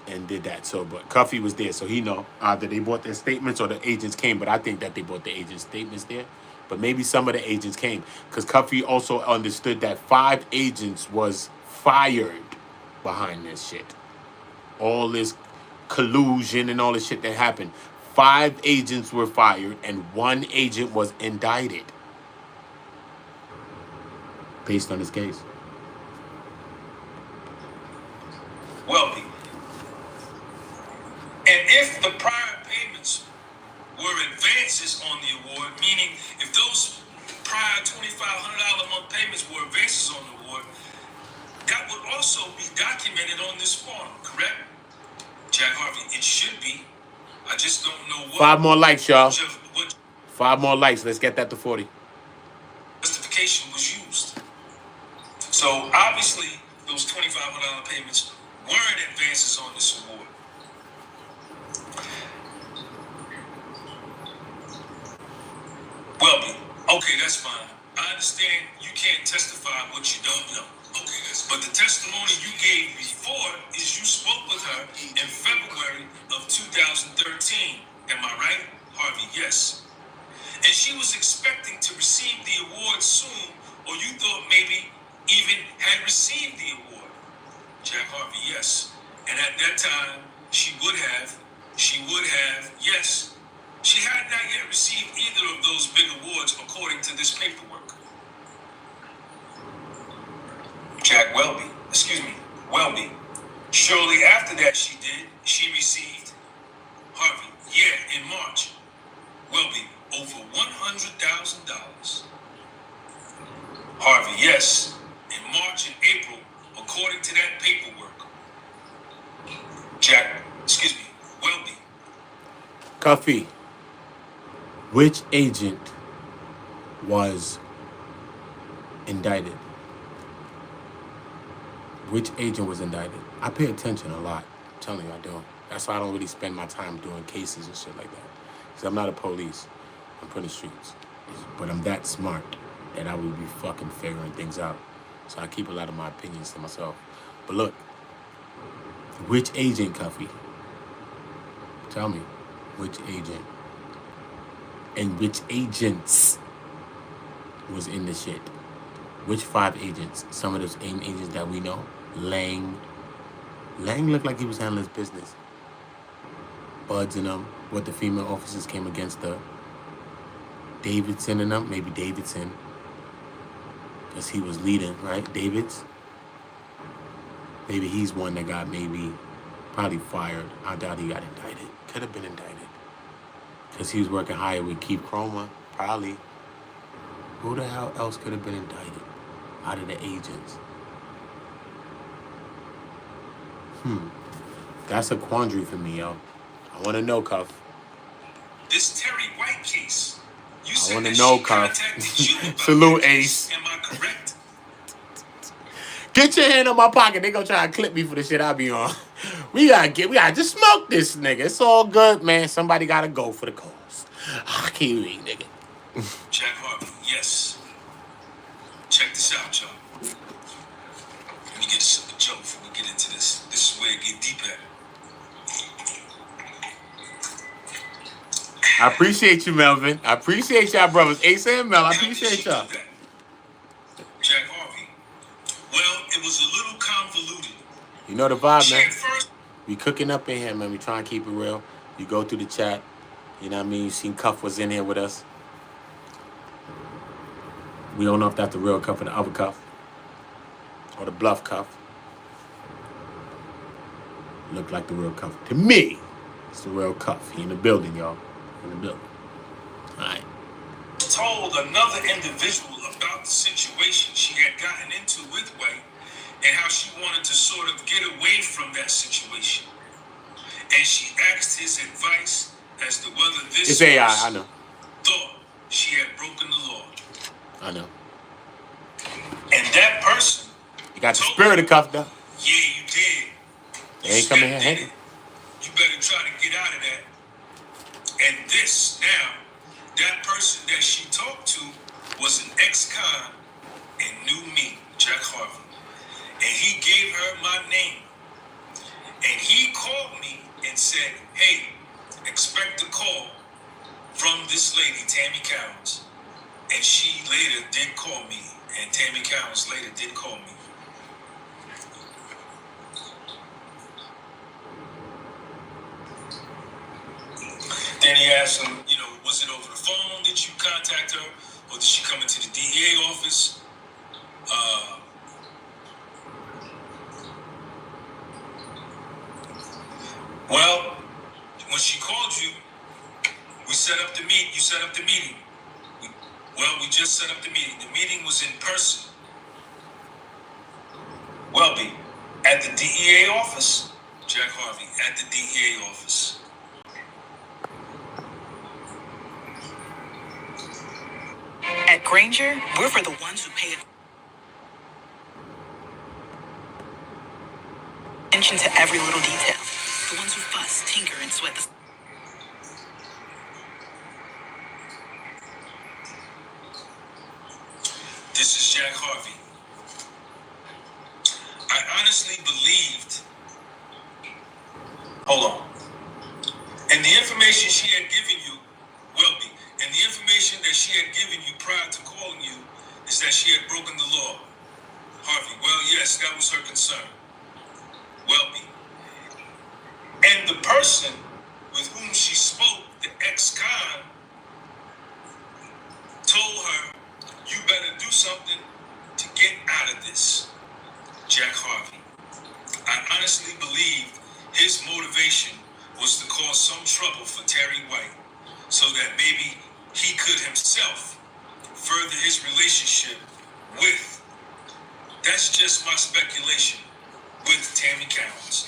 and did that. So, but Cuffy was there, so he know either they brought their statements or the agents came, but I think that they brought the agents' statements there. But maybe some of the agents came. Because Cuffy also understood that 5 agents was fired behind this shit. All this collusion and all this shit that happened. 5 agents were fired and 1 agent was indicted. Based on this case. Wealthy. And if the prior payments were advances on the award, meaning if those prior $2,500 a month payments were advances on the award, that would also be documented on this form, correct? Jack Harvey, it should be. I just don't know what. 5 more likes, y'all. What 5 more likes. Let's get that to 40. justification was used. So obviously, those $2,500 payments weren't advances on this award. Well, okay, that's fine. I understand you can't testify what you don't know. Okay, but the testimony you gave before is you spoke with her in February of 2013. Am I right, Harvey? Yes. And she was expecting to receive the award soon, or you thought maybe even had received the award. Jack Harvey, yes. And at that time, she would have, yes. She had not yet received either of those big awards according to this paperwork. Jack Welby. Shortly after that she received, Harvey, yeah, in March. Welby, over $100,000. Harvey, yes, in March and April, according to that paperwork. Welby. Cuffy, which agent was indicted? Which agent was indicted? I pay attention a lot. I'm telling you, I do. That's why I don't really spend my time doing cases and shit like that. Because I'm not a police. I'm from the streets. But I'm that smart that I would be fucking figuring things out. So I keep a lot of my opinions to myself. But look, which agent, Cuffy? Tell me, which agent? And which agents was in the shit? Which 5 agents? Some of those agents that we know. Lang looked like he was handling his business. Buds and them. What the female officers came against her. Davidson and them. Maybe Davidson. Because he was leading, right? Davids. Maybe he's one that got probably fired. I doubt he got indicted. Could have been indicted. Because he was working higher with CROMER. Probably. Who the hell else could have been indicted out of the agents? That's a quandary for me, yo. I want to know, Cuff. This Terry White case. You said I want to that know, she Cuff. contacted you about Salute, that Ace. case. Am I correct? Get your hand on my pocket. They gonna try to clip me for the shit I be on. We gotta just smoke this nigga. It's all good, man. Somebody gotta go for the cause. I can't read, nigga. Jack Harvey, yes. Check this out, y'all. Let me get a sip of joke before we get into this. This is where it get deep at. I appreciate you, Melvin. I appreciate y'all, brothers. Ace and Mel, I appreciate y'all. Jack Harvey. Well, it was a little convoluted. You know the vibe, She man. at first We cooking up in here, man. We trying to keep it real. You go through the chat. You know what I mean? You seen Cuff was in here with us. We don't know if that's the real Cuff or the other Cuff. Or the bluff Cuff. Look like the real Cuff. To me, it's the real Cuff. He in the building, y'all. In the building. All right. told another individual about the situation she had gotten into with Way and how she wanted to sort of get away from that situation. And she asked his advice as to whether this It's AI, I know. thought she had broken the law. I know. And that person, You got the spirit of Cuff, though. yeah, you did. They ain't coming here stepped in hating. it. You better try to get out of that. And this now, that person that she talked to was an ex-con and knew me, Jack Harvey. And he gave her my name. And he called me and said, hey, expect a call from this lady, Tammy Cowins. And she later did call me, and Tammy Cowins later did call me. Then he asked him, you know, was it over the phone? Did you contact her? Or did she come into the DEA office? Well, when she called you, we set up the meet. You set up the meeting. We just set up the meeting. The meeting was in person. Welby, at the DEA office? Jack Harvey, at the DEA office. At Granger, we're for the ones who pay attention to every little detail. The ones who fuss, tinker, and sweat the... This is Jack Harvey. I honestly believed... Hold on. And the information she had given you, Welby, and the information that she had given you prior to calling you is that she had broken the law. Harvey, well, yes, that was her concern. Welby. And the person with whom she spoke, the ex-con, told her, you better do something to get out of this. Jack Harvey. I honestly believed his motivation was to cause some trouble for Terry White so that maybe he could himself further his relationship with, that's just my speculation, with Tammy Cowins.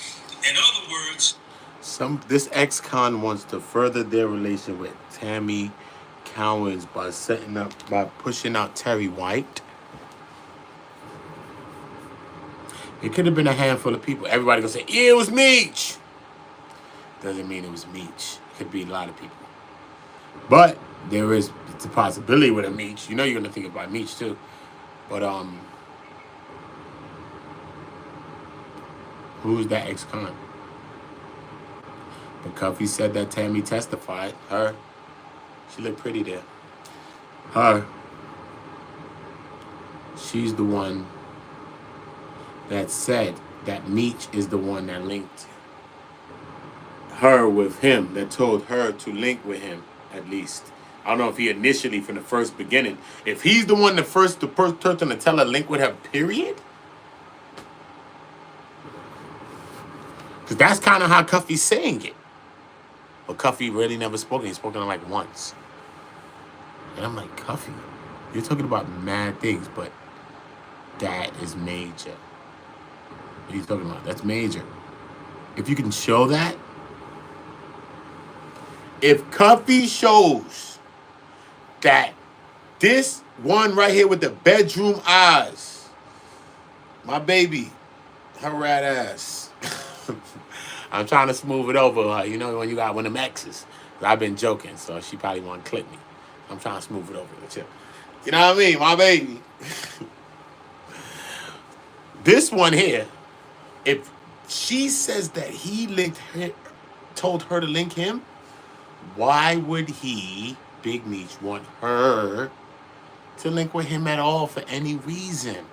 In other words, This ex-con wants to further their relation with Tammy Cowins by pushing out Terry White. It could have been a handful of people. Everybody gonna say, yeah, it was Meech. Doesn't mean it was Meech. It could be a lot of people. But there is the possibility with a Meech. You know you're gonna think about Meech too. But who's that ex-con? But Cuffy said that Tammy testified. Her. She looked pretty there. Her. She's the one that said that Meech is the one that linked her with him, that told her to link with him, at least. I don't know if he initially, from the first beginning, if he's the one, the first person to tell her link with her, period. Because that's kind of how Cuffy's saying it. But Cuffy really never spoken. He's spoken like once. And I'm like, Cuffy, you're talking about mad things, but that is major. What are you talking about? That's major. If you can show that, if Cuffy shows that this one right here with the bedroom eyes, my baby, her rat ass. I'm trying to smooth it over, you know, when you got one of them exes. I've been joking, so she probably won't clip me. I'm trying to smooth it over with you. You know what I mean? My baby. This one here, if she says that he linked her, told her to link him, why would he, Big Meech, want her to link with him at all for any reason?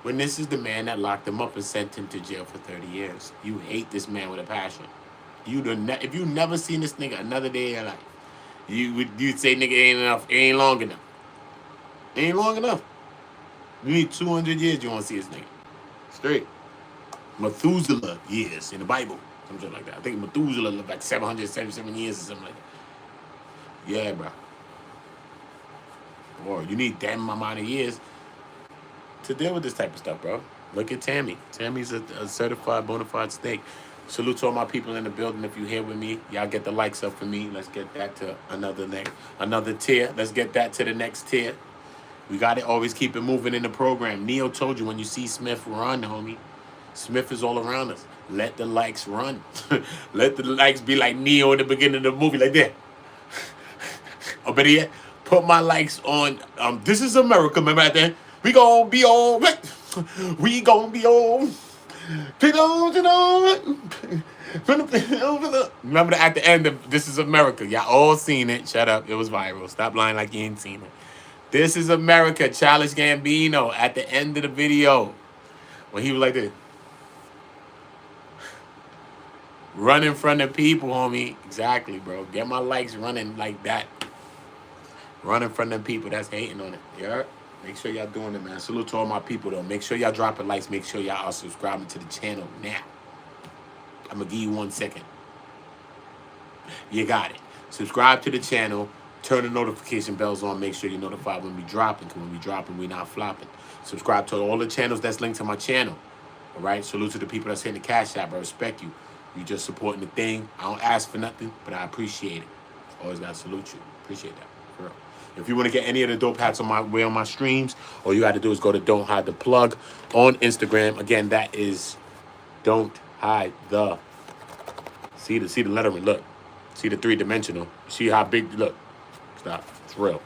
When this is the man that locked him up and sent him to jail for 30 years. You hate this man with a passion. If you never seen this nigga another day in your life, you'd say, nigga, ain't enough, it ain't long enough. It ain't long enough. You need 200 years you want to see this nigga. Straight. Methuselah years in the Bible. Something like that. I think Methuselah lived like 777 years or something like that. Yeah, bro. Or you need that amount of years to deal with this type of stuff, bro. Look at Tammy. Tammy's a certified bona fide snake. Salute to all my people in the building. If you're here with me, y'all get the likes up for me. Let's get that to another tier. Let's get that to the next tier. We got to always keep it moving in the program. Neo told you when you see Smith run, homie. Smith is all around us. Let the likes run. Let the likes be like Neo in the beginning of the movie, like that. Or better yet, put my likes on. This is America, remember that then? We gon' be all right. We gon' be all. Remember that at the end of This Is America. Y'all all seen it. Shut up. It was viral. Stop lying like you ain't seen it. This is America. Childish Gambino at the end of the video when he was like this. Run in front of people, homie. Exactly, bro. Get my likes running like that. Run in front of people that's hating on it. Yeah. Make sure y'all doing it, man. Salute to all my people, though. Make sure y'all dropping likes. Make sure y'all are subscribing to the channel now. I'm going to give you 1 second. You got it. Subscribe to the channel. Turn the notification bells on. Make sure you're notified when we dropping. Because when we dropping, we not flopping. Subscribe to all the channels that's linked to my channel. All right? Salute to the people that's hitting the cash app. I respect you. You just supporting the thing. I don't ask for nothing, but I appreciate it. Always got to salute you. Appreciate that. For real. If you want to get any of the dope hats on my streams, all you got to do is go to Don't Hide the Plug on Instagram. Again, that is Don't Hide the. See the lettering. Look. See the 3-dimensional. See how big. Look. Stop. It's real.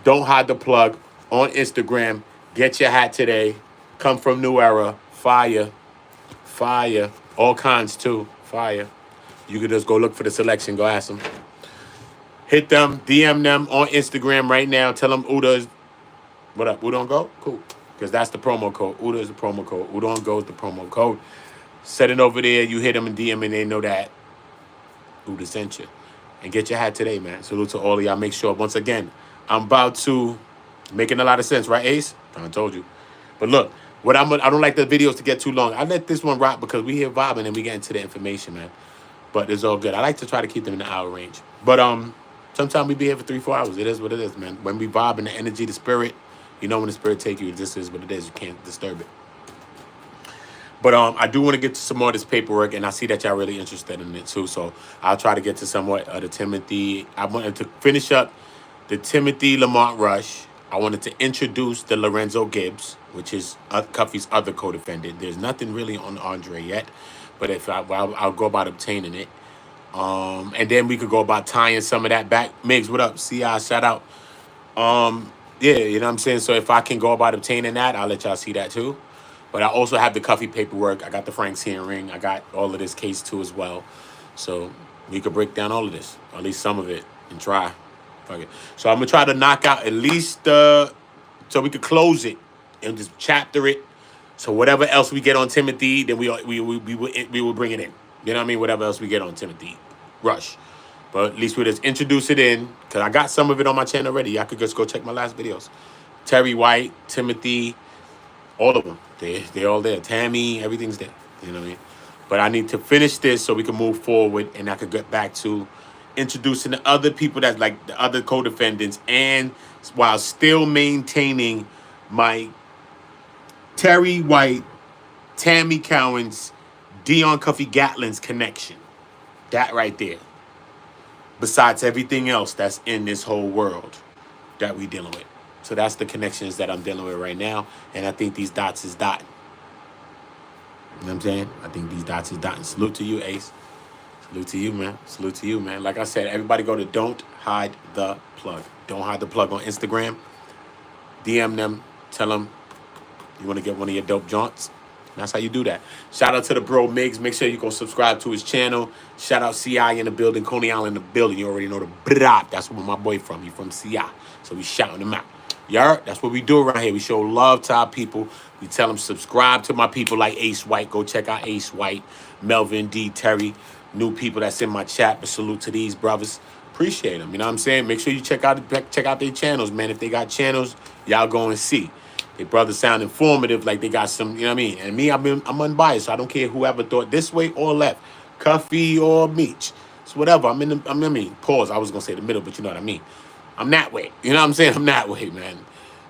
Don't Hide the Plug on Instagram. Get your hat today. Come from New Era. Fire. Fire. All kinds too. Fire. You can just go look for the selection. Go ask them. Hit them, DM them on Instagram right now. Tell them Uda is, what up, Uda on Go? Cool. Because that's the promo code. Uda is the promo code. Uda on Go is the promo code. Set it over there. You hit them and DM and they know that Uda sent you. And get your hat today, man. Salute to all of y'all. Make sure, once again, I'm about to, making a lot of sense, right, Ace? I told you. But look, I don't like the videos to get too long. I let this one rock because we here vibing and we get into the information, man. But it's all good. I like to try to keep them in the hour range. But, sometimes we be here for 3-4 hours. It is what it is, man. When we vibe in the energy, the spirit, you know when the spirit take you, this is what it is. You can't disturb it. But I do want to get to some more of this paperwork, and I see that y'all really interested in it too. So I'll try to get to somewhat of the Timothy. I wanted to finish up the Timothy Lamont Rush. I wanted to introduce the Lorenzo Gibbs, which is Cuffy's other co-defendant. There's nothing really on Andre yet, but if I'll go about obtaining it. And then we could go about tying some of that back. Migs, what up? CI, shout out. Yeah, you know what I'm saying? So if I can go about obtaining that, I'll let y'all see that too. But I also have the Cuffy paperwork. I got the Frank's hearing. I got all of this case too as well. So we could break down all of this, or at least some of it, and try. Fuck it. So I'm going to try to knock out at least so we could close it and just chapter it. So whatever else we get on Timothy, then we will bring it in. You know what I mean? Whatever else we get on Timothy Rush. But at least we'll just introduce it in. Because I got some of it on my channel already. Y'all could just go check my last videos. Terry White, Timothy, all of them. They're all there. Tammy, everything's there. You know what I mean? But I need to finish this so we can move forward. And I could get back to introducing the other people that's like the other co-defendants. And while still maintaining my Terry White, Tammy Cowins, Dion Cuffy Gatling's connection. That right there. Besides everything else that's in this whole world that we dealing with. So that's the connections that I'm dealing with right now. And I think these dots is dotting. You know what I'm saying? I think these dots is dotting. Salute to you, Ace. Salute to you, man. Salute to you, man. Like I said, everybody go to Don't Hide the Plug. Don't Hide the Plug on Instagram. DM them. Tell them you want to get one of your dope jaunts. That's how you do that. Shout out to the bro Migs. Make sure you go subscribe to his channel. Shout out CI in the building. Coney Island in the building. You already know the brap. That's where my boy from. He from CI. So we shouting him out. Y'all, that's what we do around here. We show love to our people. We tell them subscribe to my people like Ace White. Go check out Ace White, Melvin D, Terry. New people that's in my chat. But salute to these brothers. Appreciate them. You know what I'm saying? Make sure you check out their channels, man. If they got channels, y'all go and see. They brothers sound informative, like they got some, you know what I mean? And me, I'm unbiased, so I don't care whoever thought this way or left. Cuffy or Meech. It's whatever. Pause. I was going to say the middle, but you know what I mean. I'm that way. You know what I'm saying? I'm that way, man.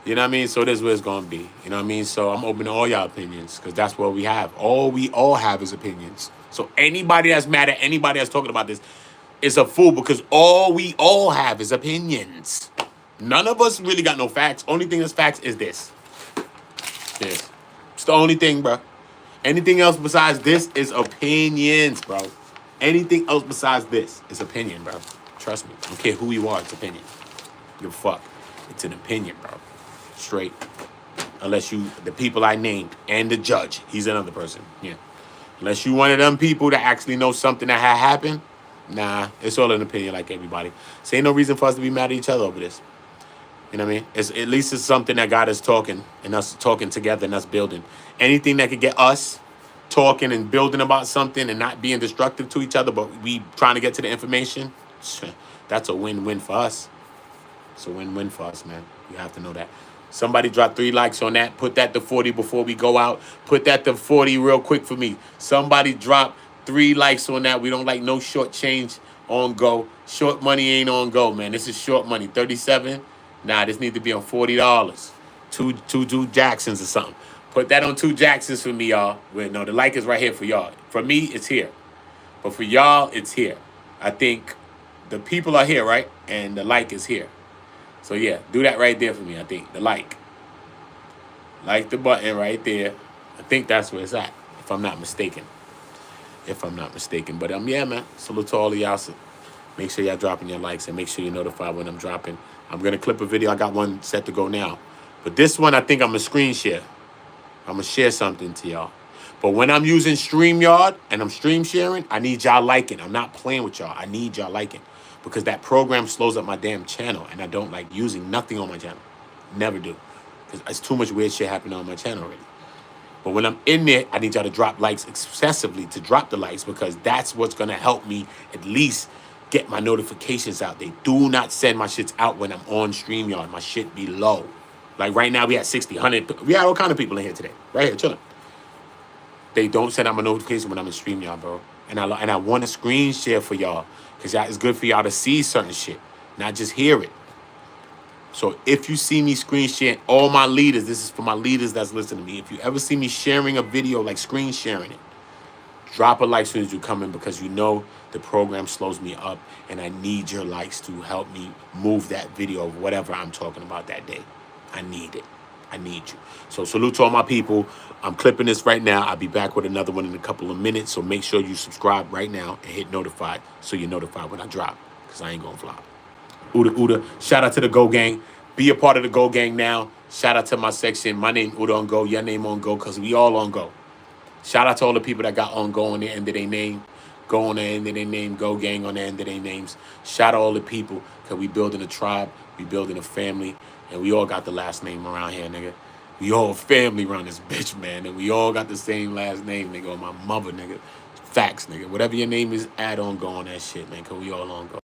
You know what I mean? So this is what it's going to be. You know what I mean? So I'm open to all y'all opinions because that's what we have. All we all have is opinions. So anybody that's mad at anybody that's talking about this is a fool because all we all have is opinions. None of us really got no facts. Only thing that's facts is this. This. It's the only thing, bro. Anything else besides this is opinions, bro. Anything else besides this is opinion, bro. Trust me. I don't care who you are, it's opinion. Give a fuck. It's an opinion, bro. Straight. Unless you, the people I named, and the judge. He's another person. Yeah. Unless you one of them people that actually know something that had happened, nah, it's all an opinion like everybody. So ain't no reason for us to be mad at each other over this. You know what I mean? It's, at least it's something that got us talking and us talking together and us building. Anything that could get us talking and building about something and not being destructive to each other, but we trying to get to the information, that's a win-win for us. It's a win-win for us, man. You have to know that. Somebody drop 3 likes on that. Put that to 40 before we go out. Put that to 40 real quick for me. Somebody drop 3 likes on that. We don't like no short change on go. Short money ain't on go, man. This is short money. 37. Nah, this need to be on $40. Two Jacksons or something. Put that on 2 Jacksons for me, y'all. Well, no, the like is right here for y'all. For me, it's here. But for y'all, it's here. I think the people are here, right? And the like is here. So yeah, do that right there for me, I think. The like. Like the button right there. I think that's where it's at, if I'm not mistaken. If I'm not mistaken. But yeah, man. Salute to all of y'all. So make sure y'all dropping your likes and make sure you're notified when I'm dropping. I'm gonna clip a video. I got one set to go now. But this one I think I'm gonna screen share. I'm gonna share something to y'all. But when I'm using StreamYard and I'm stream sharing, I need y'all liking. I'm not playing with y'all. I need y'all liking. Because that program slows up my damn channel. And I don't like using nothing on my channel. Never do. Because it's too much weird shit happening on my channel already. But when I'm in there, I need y'all to drop likes excessively, to drop the likes, because that's what's going to help me at least get my notifications out. They do not send my shits out when I'm on StreamYard. My shit be low. Like right now, we had 60, 100. We had all kind of people in here today. Right here, chilling. They don't send out my notification when I'm in StreamYard, bro. And I want to screen share for y'all, because it's good for y'all to see certain shit, not just hear it. So if you see me screen sharing, all my leaders, this is for my leaders that's listening to me. If you ever see me sharing a video, like screen sharing it, drop a like as soon as you come in, because you know the program slows me up and I need your likes to help me move that video of whatever I'm talking about that day. I need it. I need you. So salute to all my people. I'm clipping this right now. I'll be back with another one in a couple of minutes. So make sure you subscribe right now and hit notified so you're notified when I drop, because I ain't going to flop. Uda Uda. Shout out to the Go Gang. Be a part of the Go Gang now. Shout out to my section. My name Uda on Go. Your name on Go, because we all on Go. Shout out to all the people that got on Go on the end of their name. Go on the end of their name. Go Gang on the end of their names. Shout out all the people, because we building a tribe. We building a family. And we all got the last name around here, nigga. We all family around this bitch, man. And we all got the same last name, nigga. On my mother, nigga. Facts, nigga. Whatever your name is, add on Go on that shit, man, because we all on Go.